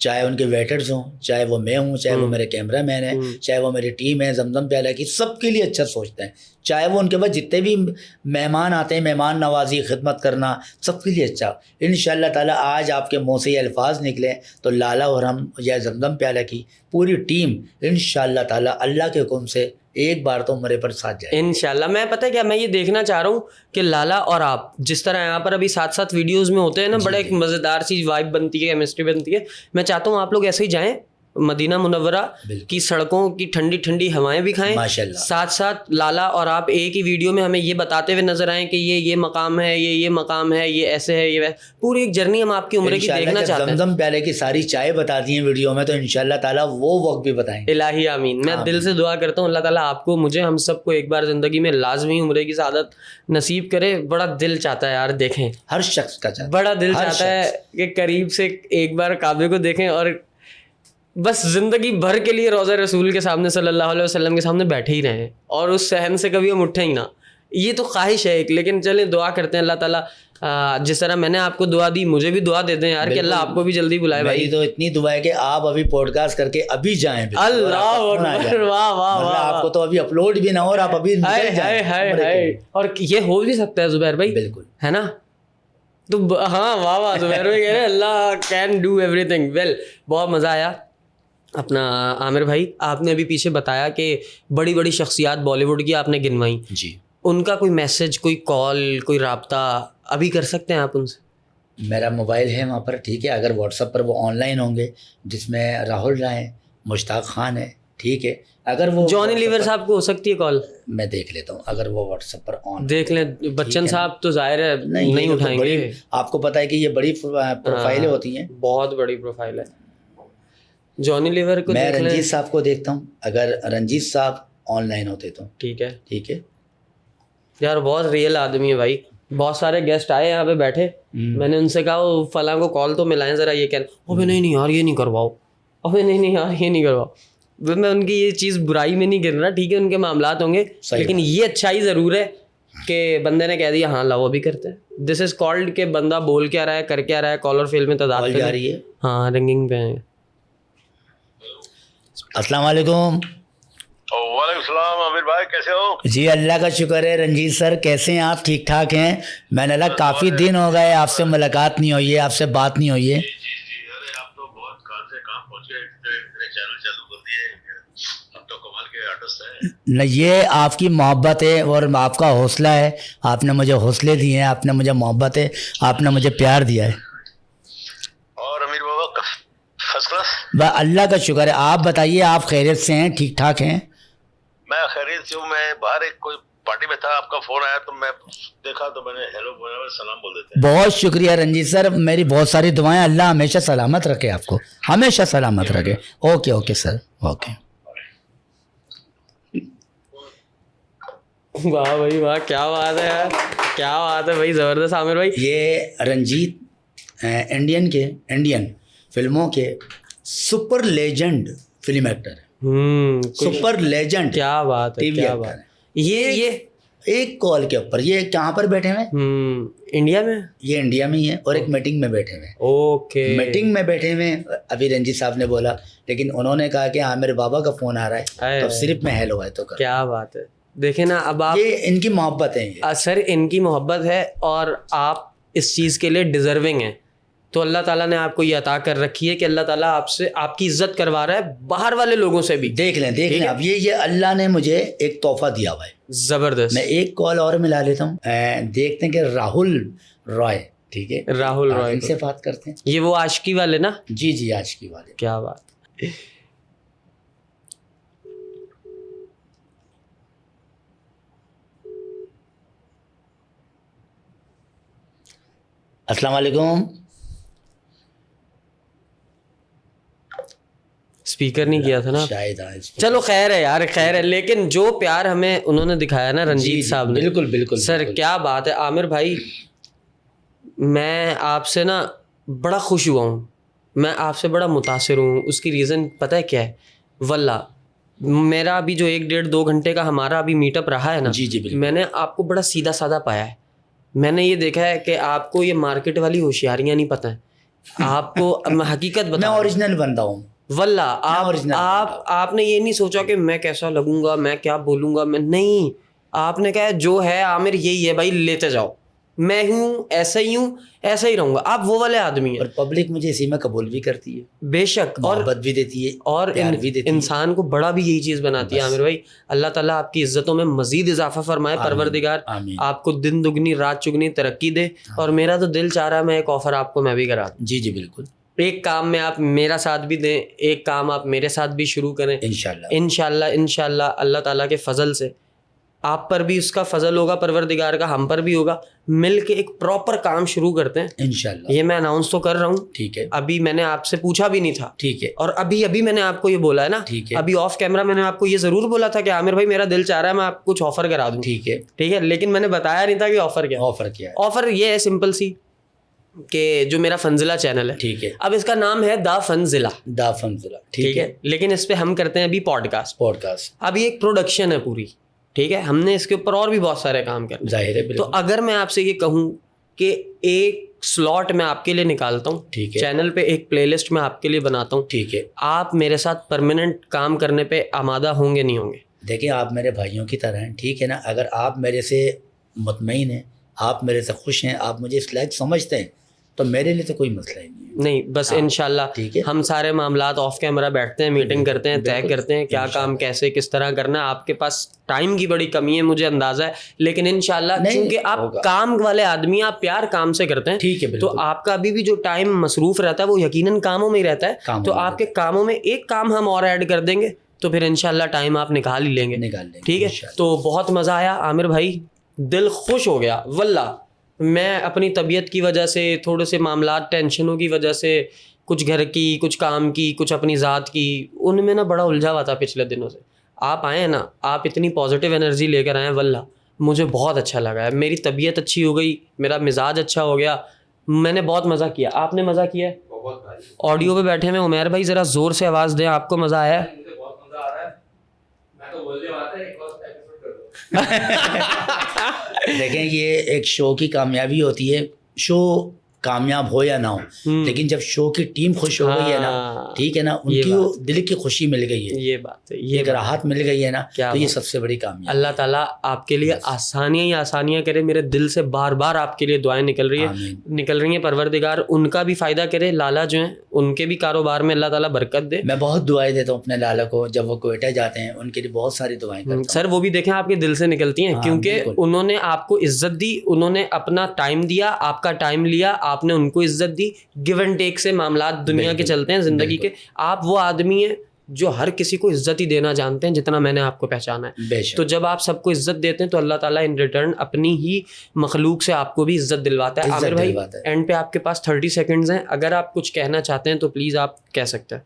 چاہے ان کے ویٹرز ہوں, چاہے وہ میں ہوں, چاہے وہ میرے کیمرہ مین ہیں, چاہے وہ میری ٹیم ہے زمزم پیالہ کی, سب کے لیے اچھا سوچتے ہیں. چاہے وہ ان کے پاس جتنے بھی مہمان آتے ہیں, مہمان نوازی, خدمت کرنا, سب کے لیے اچھا. انشاءاللہ تعالیٰ آج آپ کے منہ سے یہ الفاظ نکلے تو لالا اور ہم یا زمزم پیالہ کی پوری ٹیم انشاءاللہ تعالیٰ اللہ کے حکم سے ایک بار تو عمرے پر ساتھ جائے انشاءاللہ. میں پتہ ہے کیا, میں یہ دیکھنا چاہ رہا ہوں کہ لالا اور آپ جس طرح یہاں پر ابھی ساتھ ویڈیوز میں ہوتے ہیں نا, بڑا ایک مزیدار سی وائب بنتی ہے, کیمسٹری بنتی ہے. میں چاہتا ہوں آپ لوگ ایسے ہی جائیں, مدینہ منورہ کی سڑکوں کی ٹھنڈی ٹھنڈی ہوائیں بھی کھائیں, ساتھ لالا اور آپ ایک ہی ویڈیو میں ہمیں یہ بتاتے ہوئے نظر آئیں کہ یہ مقام ہے, یہ مقام ہے, یہ ایسے ہے, یہ پوری ایک جرنی ہم آپ کی عمرے کی دیکھنا چاہتے ہیں. زمزم پیالے کی ساری چائے بتا دی ہیں ویڈیو میں, تو انشاءاللہ تعالیٰ وہ وقت بھی بتائیں. الہی آمین. میں دل سے دعا کرتا ہوں اللہ تعالیٰ آپ کو, مجھے, ہم سب کو ایک بار زندگی میں لازمی عمرے کی سعادت نصیب کرے. بڑا دل چاہتا ہے یار, دیکھیں ہر شخص کا چاہتا, بڑا دل چاہتا ہے کہ قریب سے ایک بار کعبے کو دیکھیں اور بس زندگی بھر کے لیے روضہ رسول کے سامنے صلی اللہ علیہ وسلم کے سامنے بیٹھے ہی رہیں اور اس صحن سے کبھی ہم اٹھیں ہی نہ. یہ تو خواہش ہے ایک, لیکن چلیں دعا کرتے ہیں اللہ تعالیٰ جس طرح میں نے آپ کو دعا دی مجھے بھی دعا دے دیں یار کہ اللہ آپ کو بھی جلدی بلائے. بھائی تو اتنی دعا ہے کہ آپ ابھی پوڈ کاسٹ کر کے ابھی جائیں. اللہ اکبر, واہ واہ واہ. آپ کو تو ابھی اپلوڈ بھی نہ ہو اور آپ ابھی اور یہ ہو بھی سکتا ہے زبیر بھائی, بالکل ہے نا. تو ہاں واہ واہ زبیر بھائی کہہ رہے ہیں Allah can do everything well. بہت مزہ آیا. اپنا عامر بھائی آپ نے ابھی پیچھے بتایا کہ بڑی بڑی شخصیات بالی ووڈ کی آپ نے گنوائیں جی, ان کا کوئی میسج, کوئی کال, کوئی رابطہ ابھی کر سکتے ہیں آپ ان سے؟ میرا موبائل ہے وہاں پر, ٹھیک ہے. اگر واٹس ایپ پر وہ آن لائن ہوں گے, جس میں راہل رائے, مشتاق خان ہے, ٹھیک ہے. اگر وہ جانی لیور صاحب کو ہو سکتی ہے کال, میں دیکھ لیتا ہوں. اگر وہ واٹس ایپ پر آن دیکھ لیں. بچن صاحب تو ظاہر ہے نہیں اٹھائیں گے, آپ کو پتہ ہے کہ یہ بڑی پروفائلیں ہوتی ہیں, بہت بڑی پروفائل ہے. جانی لیور کو میں رنجیت صاحب کو دیکھتا ہوں, اگر رنجیت صاحب آن لائن ہوتے تو ٹھیک ہے. ٹھیک ہے یار بہت ریئل آدمی ہے بھائی, بہت سارے گیسٹ آئے یہاں پہ بیٹھے, میں نے ان سے کہا وہ فلاں کو کال تو ملائیں ذرا, یہ کہنا ابے نہیں یار یہ نہیں کرواؤ, ابے نہیں یار یہ نہیں کرواؤ. میں ان کی یہ چیز برائی میں نہیں گر رہا, ٹھیک ہے ان کے معاملات ہوں گے, لیکن یہ اچھائی ضرور ہے کہ بندے نے کہہ دیا ہاں لاؤ بھی کرتے ہیں. دس از کالڈ کہ بندہ بول کیا رہا ہے, کر کیا رہا ہے, کال اور فیل میں تعداد جا رہی ہے. ہاں رنگنگ پہ ہیں. السلام علیکم. وعلیکم السلام عامر بھائی, کیسے ہو؟ جی اللہ کا شکر ہے. رنجیت سر کیسے ہیں آپ؟ ٹھیک ٹھاک ہیں؟ میں نے کہا کافی دن ہو گئے آپ سے ملاقات نہیں ہوئی ہے, آپ سے بات نہیں ہوئی ہے. جی ارے آپ تو بہت کام سے کام پہنچ گئے, اتنے چینل چالو کر دیے, اب تو کمال کے آرٹسٹ ہیں. یہ آپ کی محبت ہے اور آپ کا حوصلہ ہے, آپ نے مجھے حوصلے دیے ہیں, آپ نے مجھے محبت ہے, آپ نے مجھے پیار دیا ہے. اور امیر بابا فرسٹ کلاس. بس اللہ کا شکر ہے. آپ بتائیے آپ خیریت سے ہیں, ٹھیک ٹھاک ہیں؟ میں خیریت سے ہوں. میں باہر ایک کوئی پارٹی میں تھا, آپ کا فون آیا تو میں دیکھا تو میں نے ہیلو بولا, سلام بول دیتے ہیں. بہت شکریہ رنجیت سر, میری بہت ساری دعائیں. اللہ ہمیشہ سلامت رکھے آپ کو, ہمیشہ سلامت رکھے. Okay okay sir, okay. واہ بھائی واہ, کیا بات ہے یار, کیا بات ہے بھائی, زبردست عامر بھائی. یہ رنجیت انڈین فلموں کے سپر لیجنڈ فلم ایکٹر ہے. سپر لیجنڈ, کیا بات ہے, کیا بات. یہ ایک کال کے اوپر یہ کہاں پر بیٹھے ہوئے ہیں؟ انڈیا میں. یہ انڈیا میں ہی ہے اور ایک میٹنگ میں بیٹھے ہوئے ہیں. اوکے, میٹنگ میں بیٹھے ہوئے ہیں. ابھی رنجیت صاحب نے بولا, لیکن انہوں نے کہا کہ عامر بابا کا فون آ رہا ہے تو صرف میں ہیلو ہے تو کر. کیا بات ہے. دیکھیں نا اب آپ, یہ ان کی محبت ہے. سر ان کی محبت ہے اور آپ اس چیز کے لیے ڈیزرونگ ہیں, تو اللہ تعالیٰ نے آپ کو یہ عطا کر رکھی ہے کہ اللہ تعالیٰ آپ سے آپ کی عزت کروا رہا ہے باہر والے لوگوں سے بھی. دیکھ لیں اب یہ اللہ نے مجھے ایک تحفہ دیا ہوا ہے. زبردست. میں ایک کال اور ملا لیتا ہوں, دیکھتے ہیں کہ راہل رائے, ٹھیک ہے راہل رائے, ان سے بات کرتے ہیں. یہ وہ عاشقی والے نا؟ جی عاشقی والے. کیا بات. السلام علیکم. اسپیکر نہیں کیا تھا نا شاید. چلو خیر ہے یار, خیر ہے, لیکن جو پیار ہمیں انہوں نے دکھایا نا رنجیت صاحب نے, بالکل سر کیا بات ہے. عامر بھائی میں آپ سے نا بڑا خوش ہوا ہوں, میں آپ سے بڑا متاثر ہوں. اس کی ریزن پتہ ہے کیا ہے؟ واللہ میرا ابھی جو 1-1.5-2 گھنٹے کا ہمارا ابھی میٹ اپ رہا ہے نا, میں نے آپ کو بڑا سیدھا سادہ پایا ہے. میں نے یہ دیکھا ہے کہ آپ کو یہ مارکیٹ والی ہوشیاریاں نہیں پتہ ہیں, آپ کو میں حقیقت بتا, میں اوریجنل بندہ ہوں واللہ. آپ نے یہ نہیں سوچا کہ میں کیسا لگوں گا, میں کیا بولوں گا, میں نہیں. آپ نے کہا جو ہے عامر یہی ہے بھائی, لیتے جاؤ, میں ہوں ایسا ہی ہوں, ایسا ہی رہوں گا. آپ وہ والے آدمی ہیں. اور پبلک مجھے اسی میں قبول بھی کرتی ہے, بے شک, اور محبت بھی دیتی ہے, اور انسان کو بڑا بھی یہی چیز بناتی ہے. عامر بھائی اللہ تعالیٰ آپ کی عزتوں میں مزید اضافہ فرمائے, پروردگار آپ کو دن دگنی رات چگنی ترقی دے. اور میرا تو دل چاہ رہا ہے میں ایک آفر آپ کو میں بھی کرا دوں. جی بالکل. ایک کام میں آپ میرا ساتھ بھی دیں, ایک کام آپ میرے ساتھ بھی شروع کریں انشاءاللہ. اللہ تعالیٰ کے فضل سے آپ پر بھی اس کا فضل ہوگا, پروردگار کا ہم پر بھی ہوگا. مل کے ایک پراپر کام شروع کرتے ہیں انشاءاللہ. یہ میں اناؤنس تو کر رہا ہوں, ٹھیک ہے. ابھی میں نے آپ سے پوچھا بھی نہیں تھا, ٹھیک ہے. اور ابھی میں نے آپ کو یہ بولا ہے نا, ٹھیک ہے. ابھی آف کیمرہ میں نے آپ کو یہ ضرور بولا تھا کہ عامر بھائی میرا دل چاہ رہا ہے میں آپ کو کچھ آفر کرا دوں. ٹھیک ہے, لیکن میں نے بتایا نہیں تھا کہ آفر کیا. آفر یہ ہے سمپل سی کہ جو میرا فنزلہ چینل ہے, ٹھیک ہے, اب اس کا نام ہے دا فنزلہ, ٹھیک ہے, لیکن اس پہ ہم کرتے ہیں ابھی پوڈ کاسٹ. اب یہ ایک پروڈکشن ہے پوری, ٹھیک ہے, ہم نے اس کے اوپر اور بھی بہت سارے کام کرنے, ظاہر ہے. تو اگر میں آپ سے یہ کہوں کہ ایک سلاٹ میں آپ کے لیے نکالتا ہوں, چینل پہ ایک پلے لسٹ میں آپ کے لیے بناتا ہوں, ٹھیک ہے, آپ میرے ساتھ پرماننٹ کام کرنے پہ آمادہ ہوں گے نہیں ہوں گے؟ دیکھیں آپ میرے بھائیوں کی طرح ہیں, ٹھیک ہے نا. اگر آپ میرے سے مطمئن ہیں, آپ میرے سے خوش ہیں, آپ مجھے اس لائق سمجھتے ہیں, تو میرے لیے تو کوئی مسئلہ ہی نہیں. بس انشاءاللہ ہم سارے معاملات آف کیمرہ بیٹھتے ہیں, میٹنگ کرتے ہیں, طے کرتے ہیں کیا کام کیسے کس طرح کرنا ہے. آپ کے پاس ٹائم کی بڑی کمی ہے مجھے اندازہ ہے, لیکن انشاءاللہ چونکہ آپ کام والے آدمی, آپ پیار کام سے کرتے ہیں, ٹھیک ہے, تو آپ کا ابھی بھی جو ٹائم مصروف رہتا ہے وہ یقیناً کاموں میں ہی رہتا ہے. تو آپ کے کاموں میں ایک کام ہم اور ایڈ کر دیں گے تو پھر انشاءاللہ ٹائم آپ نکال ہی لیں گے. ٹھیک ہے, تو بہت مزہ آیا عامر بھائی, دل خوش ہو گیا واللہ. میں اپنی طبیعت کی وجہ سے, تھوڑے سے معاملات ٹینشنوں کی وجہ سے, کچھ گھر کی, کچھ کام کی, کچھ اپنی ذات کی, ان میں نا بڑا الجھا ہوا تھا پچھلے دنوں سے. آپ آئے ہیں نا, آپ اتنی پازیٹیو انرجی لے کر آئے ہیں واللہ, مجھے بہت اچھا لگا ہے, میری طبیعت اچھی ہو گئی, میرا مزاج اچھا ہو گیا, میں نے بہت مزہ کیا. آپ نے مزہ کیا ہے؟ آڈیو پہ بیٹھے ہوئے عمیر بھائی ذرا زور سے آواز دیں, آپ کو مزہ آیا ہے؟ دیکھیں یہ ایک شو کی کامیابی ہوتی ہے, شو کامیاب ہو یا نہ ہو, لیکن جب شو کی ٹیم خوش ہو گئی ہے نا, ٹھیک ہے نا, ان کی دل کی خوشی مل گئی ہے, یہ بات ہے, یہ ایک راحت مل گئی ہے نا, تو یہ سب سے بڑی کامیابی. اللہ تعالیٰ آپ کے لیے آسانیاں ہی آسانیاں کرے. میرے دل سے بار بار آپ کے لیے دعائیں نکل رہی ہیں. پروردگار ان کا بھی فائدہ کرے, لالا جو ہیں ان کے بھی کاروبار میں اللہ تعالیٰ برکت دے. میں بہت دعائیں دیتا ہوں اپنے لالا کو, جب وہ کوئٹہ جاتے ہیں ان کے لیے بہت ساری دعائیں کرتا ہوں. سر وہ بھی دیکھیں آپ کے دل سے نکلتی ہیں, کیونکہ انہوں نے آپ کو عزت دی, انہوں نے اپنا ٹائم دیا, آپ کا ٹائم لیا, آپ نے ان کو عزت دی. گیو اینڈ ٹیک سے معاملات دنیا کے چلتے ہیں زندگی کے. آپ وہ آدمی ہیں جو ہر کسی کو عزت ہی دینا جانتے ہیں جتنا میں نے آپ کو پہچانا ہے. تو جب آپ سب کو عزت دیتے ہیں تو اللہ تعالیٰ ان ریٹرن اپنی ہی مخلوق سے آپ کو بھی عزت دلواتا ہے. عامر بھائی اینڈ پہ آپ کے پاس 30 سیکنڈز ہیں, اگر آپ کچھ کہنا چاہتے ہیں تو پلیز آپ کہہ سکتے ہیں.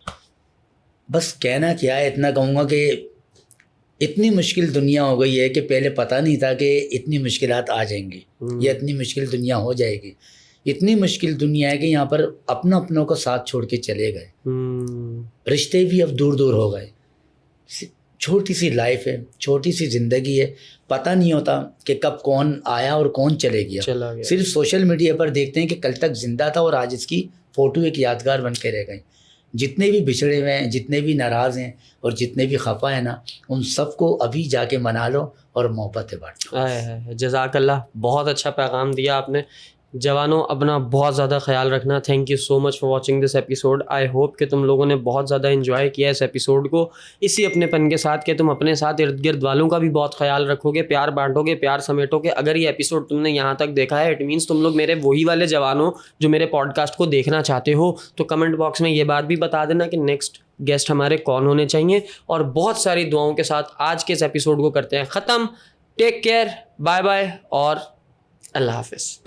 بس کہنا کیا ہے, اتنا کہوں گا کہ اتنی مشکل دنیا ہو گئی ہے کہ پہلے پتہ نہیں تھا کہ اتنی مشکلات آ جائیں گی, یہ اتنی مشکل دنیا ہو جائے گی. اتنی مشکل دنیا ہے کہ یہاں پر اپنوں کو ساتھ چھوڑ کے چلے گئے, رشتے بھی اب دور دور ہو گئے. چھوٹی سی لائف ہے, چھوٹی سی زندگی ہے, پتہ نہیں ہوتا کہ کب کون آیا اور کون چلے گیا. صرف سوشل میڈیا پر دیکھتے ہیں کہ کل تک زندہ تھا اور آج اس کی فوٹو ایک یادگار بن کے رہ گئی. جتنے بھی بچھڑے ہوئے ہیں, جتنے بھی ناراض ہیں اور جتنے بھی خفا ہیں نا, ان سب کو ابھی جا کے منا لو اور محبت بانٹو. جزاک اللہ, بہت اچھا پیغام دیا آپ نے. جوانوں اپنا بہت زیادہ خیال رکھنا. Thank you so much for watching this episode. I hope کہ تم لوگوں نے بہت زیادہ انجوائے کیا اس ایپیسوڈ کو, اسی اپنے پن کے ساتھ کہ تم اپنے ساتھ ارد گرد والوں کا بھی بہت خیال رکھو گے, پیار بانٹو گے, پیار سمیٹو گے. اگر یہ ایپیسوڈ تم نے یہاں تک دیکھا ہے, اٹ مینس تم لوگ میرے وہی والے جوانوں جو میرے پوڈ کاسٹ کو دیکھنا چاہتے ہو. تو کمنٹ باکس میں یہ بات بھی بتا دینا کہ نیکسٹ گیسٹ ہمارے کون ہونے چاہیے. اور بہت ساری دعاؤں کے ساتھ آج کے اس ایپیسوڈ کو کرتے ہیں ختم. ٹیک کیئر, بائے بائے اور اللہ حافظ.